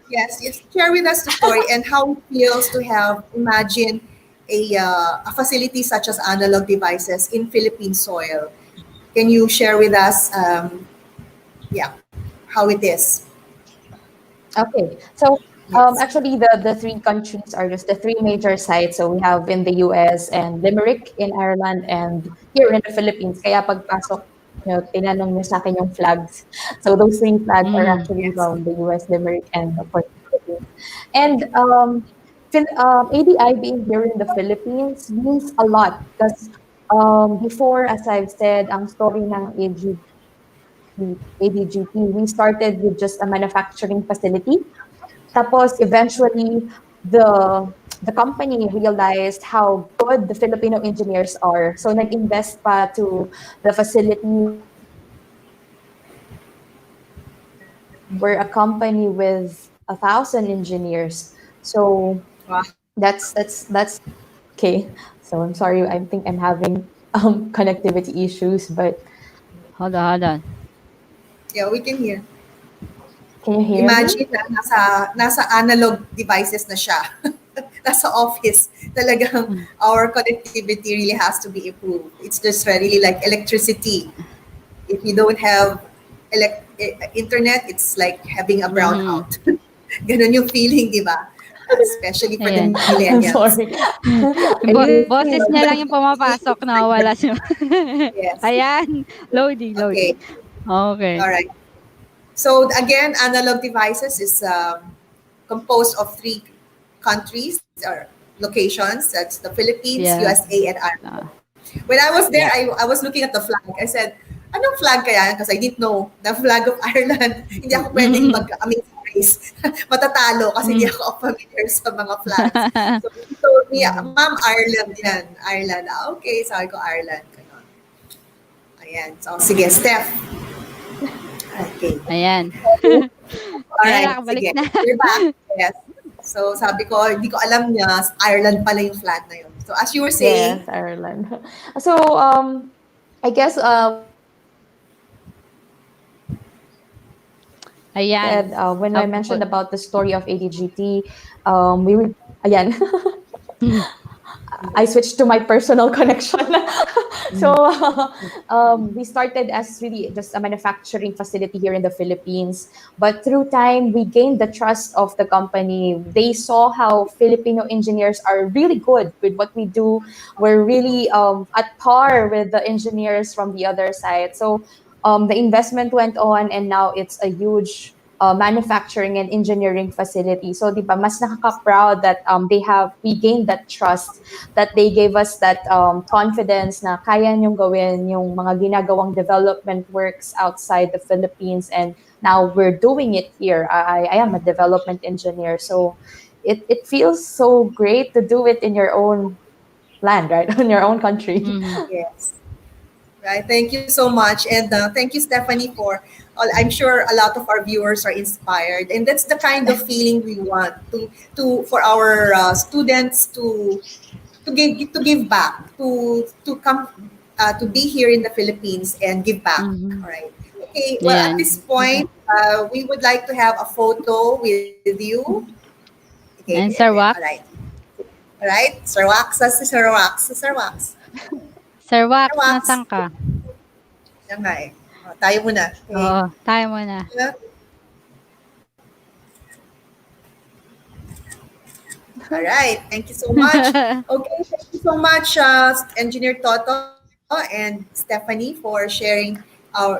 Yes, share with us the story and how it feels to have imagine a facility such as analog devices in Philippine soil. Can you share with us, yeah, how it is? Okay, so Yes. actually the 3 countries are just the 3 major sites. So we have in the US and Limerick in Ireland and here in the Philippines. Kaya pagpasok nyo, tinanong nyo sa akin yung flags. So those 3 flags are Mm. actually Yes. from the US, Limerick, and of course the Philippines. And ADI being here in the Philippines means a lot because before, as I've said, ang story ng AG ADGT, we started with just a manufacturing facility. Tapos eventually the company realized how good the Filipino engineers are. So nag-invest pa to the facility. We're a company with 1,000 engineers. So Wow. that's okay. So I'm sorry. I think I'm having connectivity issues, but Hold on. Yeah, we can hear. can you hear me? Imagine na nasa analog devices na siya. Nasa office. Talagang our connectivity really has to be improved. It's just really like electricity. If you don't have internet, it's like having a brownout. Ganon yung feeling, di ba? Especially for the Ayan. I'm millennials. sorry. Boses niya lang yung pumapasok, nawawala siya. Yes. Ayan. Loading. Okay. Okay. All right. So again, analog devices is composed of 3 countries or locations. That's the Philippines, Yeah. USA, and Ireland. When I was there, I was looking at the flag. I said, anong flag kaya? Because I didn't know the flag of Ireland. Hindi ako pwedeng mag-amazing race. Matatalo kasi hindi ako familiar sa mga flags. So he told me, Ma'am, Ireland yan. Ireland. Okay, sabi ko Ireland. Ganon. Ayan. So, sige, Steph. Okay. Ayan. Alright, Ayan, nakabalik sige. na. We're back. Yes. So, sabi ko, hindi ko alam niya, Ireland pala yung flag na yun. So, as you were saying, Yes, Ireland. So I guess Ayan. when I mentioned about the story of ADGT, again, I switched to my personal connection. So we started as really just a manufacturing facility here in the Philippines. But through time, we gained the trust of the company. They saw how Filipino engineers are really good with what we do. We're really at par with the engineers from the other side. So the investment went on, and now it's a huge manufacturing and engineering facility. So, di ba, mas nakaka-proud that we gained that trust, that they gave us that confidence na kaya niyong gawin yung mga ginagawang development works outside the Philippines, and now we're doing it here. I am a development engineer, so it feels so great to do it in your own land, right? In your own country. yes. Right. Thank you so much. And thank you, Stephanie, for I'm sure a lot of our viewers are inspired. And that's the kind of feeling we want for our students to give back, to come to be here in the Philippines and give back. All right. Okay. Well, Ayan. at this point, we would like to have a photo with you. Okay. And Sir Wax. All right. All right. Sir Wax. Sir Wax. Sir Wax. Sir Wax, Sir Wax. nasaan ka? Yan nga eh. Tayo muna. Okay. Oo, tayo muna. All right. Thank you so much. Okay. Thank you so much, Engineer Toto and Stephanie, for sharing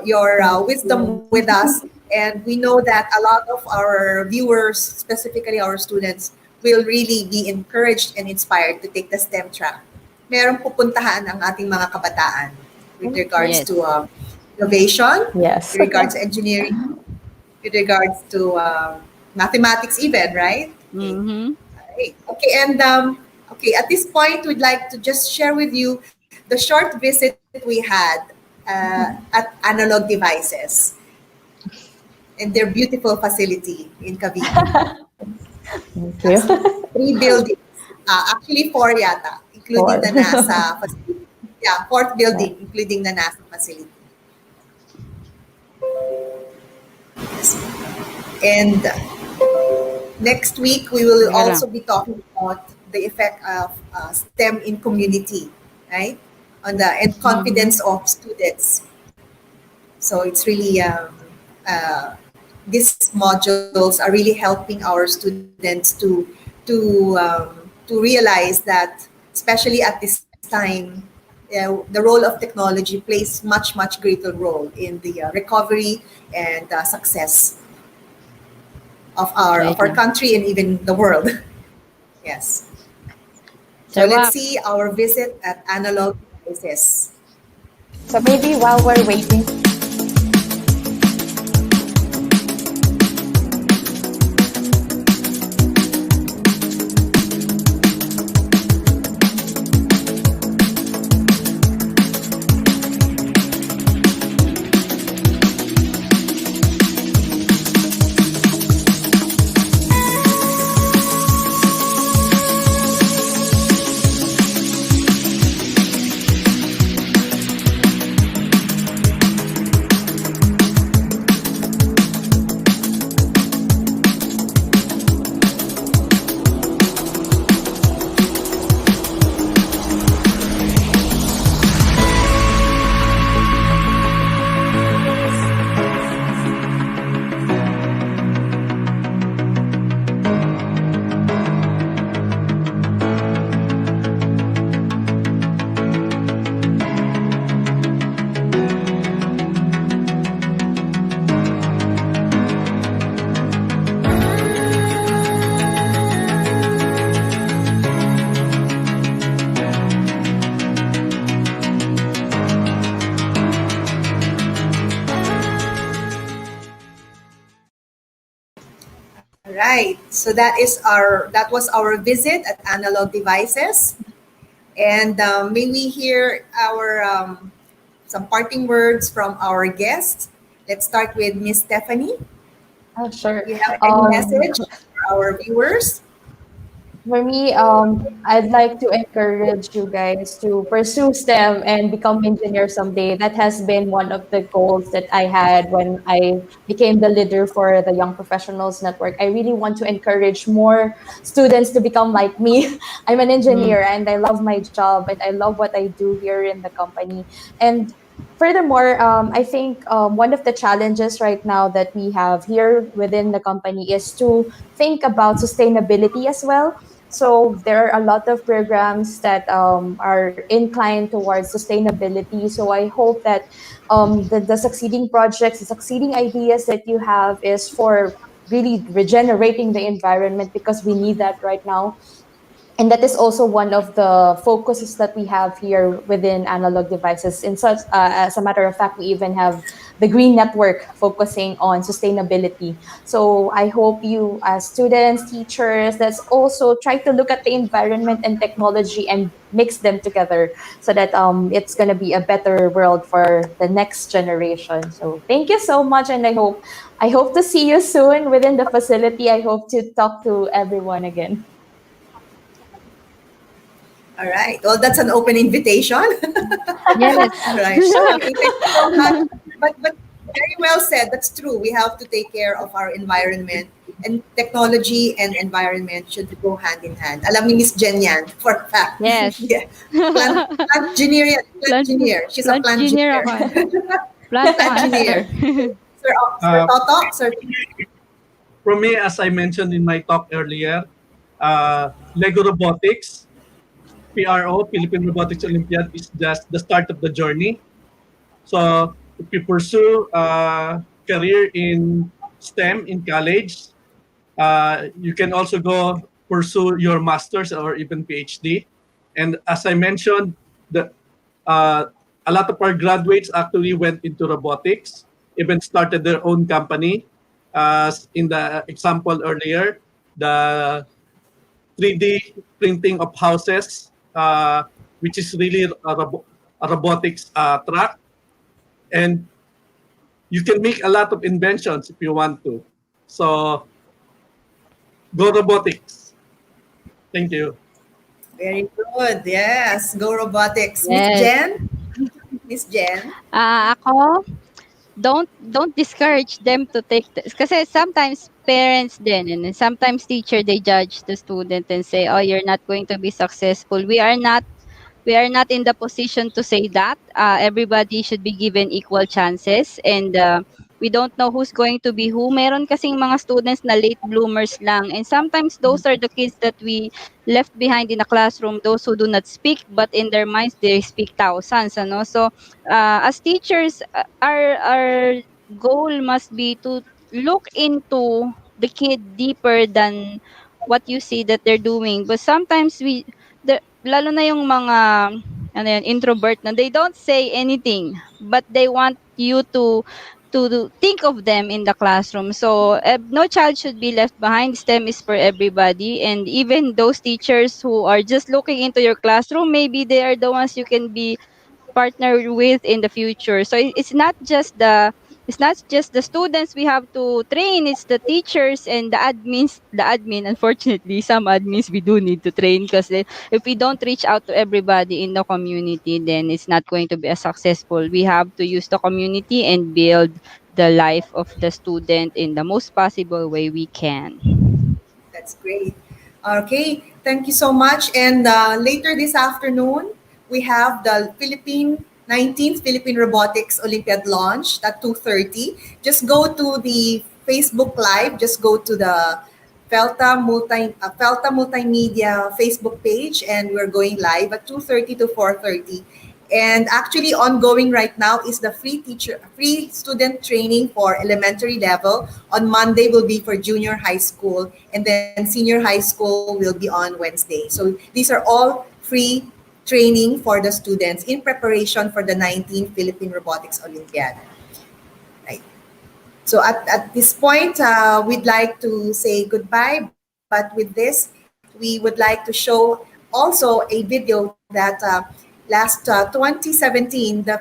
your wisdom with us. And we know that a lot of our viewers, specifically our students, will really be encouraged and inspired to take the STEM track. Merong pupuntahan ang ating mga kabataan with regards Yes. to innovation, Yes. with regards to engineering, with regards to mathematics even, right? Mhm. Right. Okay, and okay, at this point, we'd like to just share with you the short visit we had at Analog Devices and their beautiful facility in Cavite. Thank you. 3 buildings. Actually, 4 yata, including the NASA facility. Yeah, 4th building, including the NASA facility. Yes. And next week, we will also be talking about the effect of STEM in community, right? And confidence of students. So it's really, these modules are really helping our students to realize that, especially at this time, the role of technology plays much greater role in the recovery and success of our country and even the world. Yes. So let's see our visit at Analog Devices. So maybe while we're waiting. So that was our visit at Analog Devices. And may we hear our some parting words from our guest. Let's start with Miss Stephanie. Oh, sure. Do you have any message for our viewers? For me, I'd like to encourage you guys to pursue STEM and become engineer someday. That has been one of the goals that I had when I became the leader for the Young Professionals Network. I really want to encourage more students to become like me. I'm an engineer and I love my job and I love what I do here in the company. And furthermore, I think one of the challenges right now that we have here within the company is to think about sustainability as well. So there are a lot of programs that are inclined towards sustainability. So I hope that the succeeding projects, the succeeding ideas that you have is for really regenerating the environment because we need that right now. And that is also one of the focuses that we have here within Analog Devices. In such, as a matter of fact, we even have the Green Network focusing on sustainability. So I hope you, as students, teachers, let's also try to look at the environment and technology and mix them together so that it's going to be a better world for the next generation. So thank you so much, and I hope to see you soon within the facility. I hope to talk to everyone again. All right. Well, that's an open invitation. Yes. All right. Okay, thank you so much. But very well said. That's true. We have to take care of our environment, and technology and environment should go hand in hand. Alam ni Miss Jen yan for a fact. Yes. Yeah. Plant engineer. Plant Plant, engineer. She's a plant plant engineer engineer. ako. Plant Plant master. engineer. Sir Toto, sir. From me, as I mentioned in my talk earlier, Lego Robotics, PRO, Philippine Robotics Olympiad, is just the start of the journey. So if you pursue a career in STEM in college, you can also go pursue your master's or even PhD. And as I mentioned, a lot of our graduates actually went into robotics, even started their own company. As in the example earlier, the 3D printing of houses, which is really a robotics track. And you can make a lot of inventions if you want to. So go robotics. Thank you. Very good. Yes. Go robotics. Miss Yes. Jen. Miss Jen. Ako, don't discourage them to take this kasi sometimes parents din and then sometimes teacher they judge the student and say, oh, you're not going to be successful. We are not in the position to say that. Everybody should be given equal chances, and we don't know who's going to be who. Meron kasing mga students na late bloomers lang, and sometimes those are the kids that we left behind in the classroom, those who do not speak, but in their minds they speak thousands. Ano? So, as teachers, our goal must be to look into the kid deeper than what you see that they're doing. But sometimes lalo na yung mga introvert na they don't say anything but they want you to think of them in the classroom. So no child should be left behind. STEM is for everybody, and even those teachers who are just looking into your classroom, maybe they are the ones you can be partner with in the future. So it's not just the students we have to train, it's the teachers and the admins. The admin, unfortunately, some admins we do need to train because if we don't reach out to everybody in the community, then it's not going to be as successful. We have to use the community and build the life of the student in the most possible way we can. That's great. Okay, thank you so much. And later this afternoon, we have the 19th Philippine Robotics Olympiad launch at 2:30. Just go to the Facebook Live. Just go to the Felta Multimedia Facebook page, and we're going live at 2:30 to 4:30. And actually ongoing right now is the free student training for elementary level. On Monday will be for junior high school, and then senior high school will be on Wednesday. So these are all free training for the students in preparation for the 19th Philippine Robotics Olympiad. Right. So at this point, we'd like to say goodbye. But with this, we would like to show also a video that last 2017, the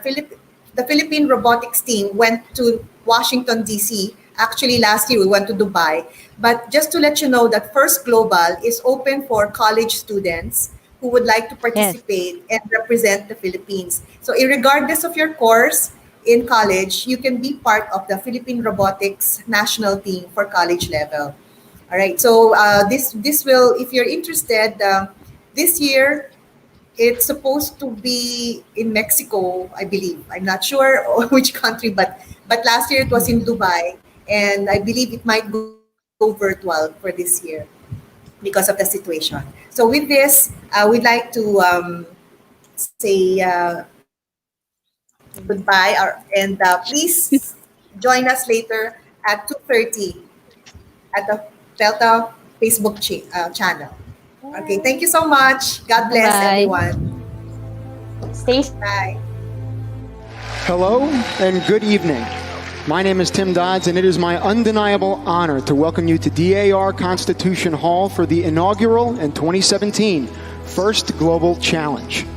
Philippine robotics team went to Washington, D.C. Actually, last year we went to Dubai. But just to let you know that First Global is open for college students who would like to participate and represent the Philippines. So regardless of your course in college, you can be part of the Philippine Robotics National Team for college level. All right, so this will, if you're interested, this year, it's supposed to be in Mexico, I believe. I'm not sure which country, but last year it was in Dubai, and I believe it might go virtual for this year because of the situation. So with this, we'd like to say goodbye, and please join us later at 2:30 at the Delta Facebook channel. Okay, thank you so much. God bless everyone. Stay. Bye. Hello and good evening. My name is Tim Dodds, and it is my undeniable honor to welcome you to DAR Constitution Hall for the inaugural and 2017 First Global Challenge.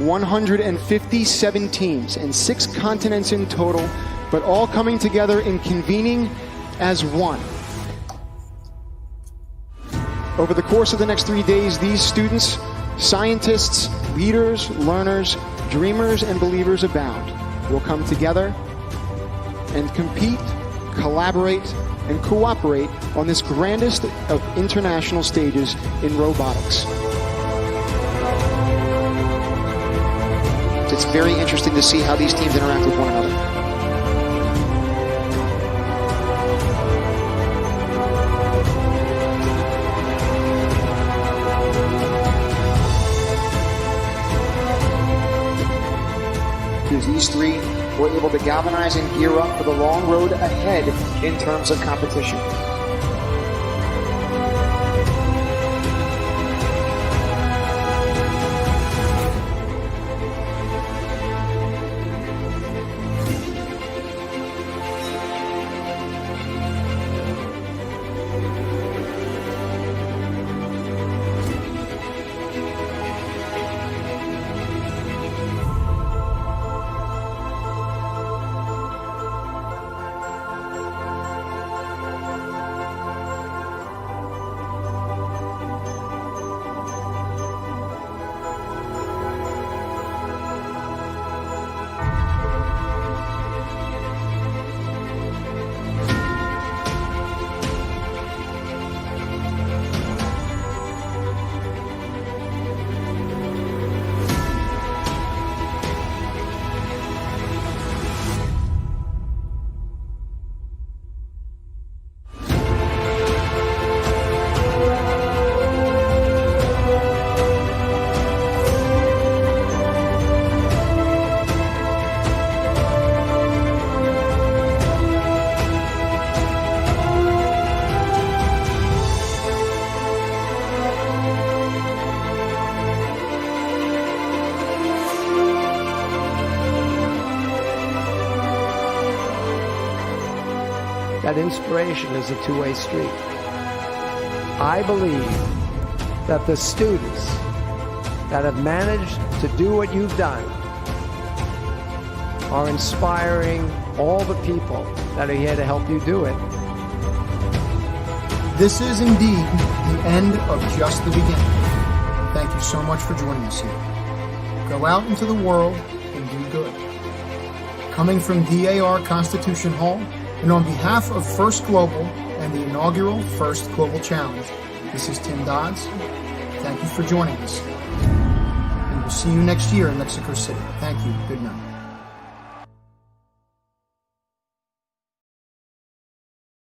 "157 teams and 6 continents in total, but all coming together and convening as one. Over the course of the next 3 days, these students, scientists, leaders, learners, dreamers, and believers abound will come together and compete, collaborate, and cooperate on this grandest of international stages in robotics. It's very interesting to see how these teams interact with one another. Because these three were able to galvanize and gear up for the long road ahead in terms of competition. That inspiration is a two-way street. I believe that the students that have managed to do what you've done are inspiring all the people that are here to help you do it. This is indeed the end of just the beginning. Thank you so much for joining us here. Go out into the world and do good. Coming from DAR Constitution Hall, and on behalf of First Global and the inaugural First Global Challenge, this is Tim Dodds. Thank you for joining us. And we'll see you next year in Mexico City. Thank you. Good night.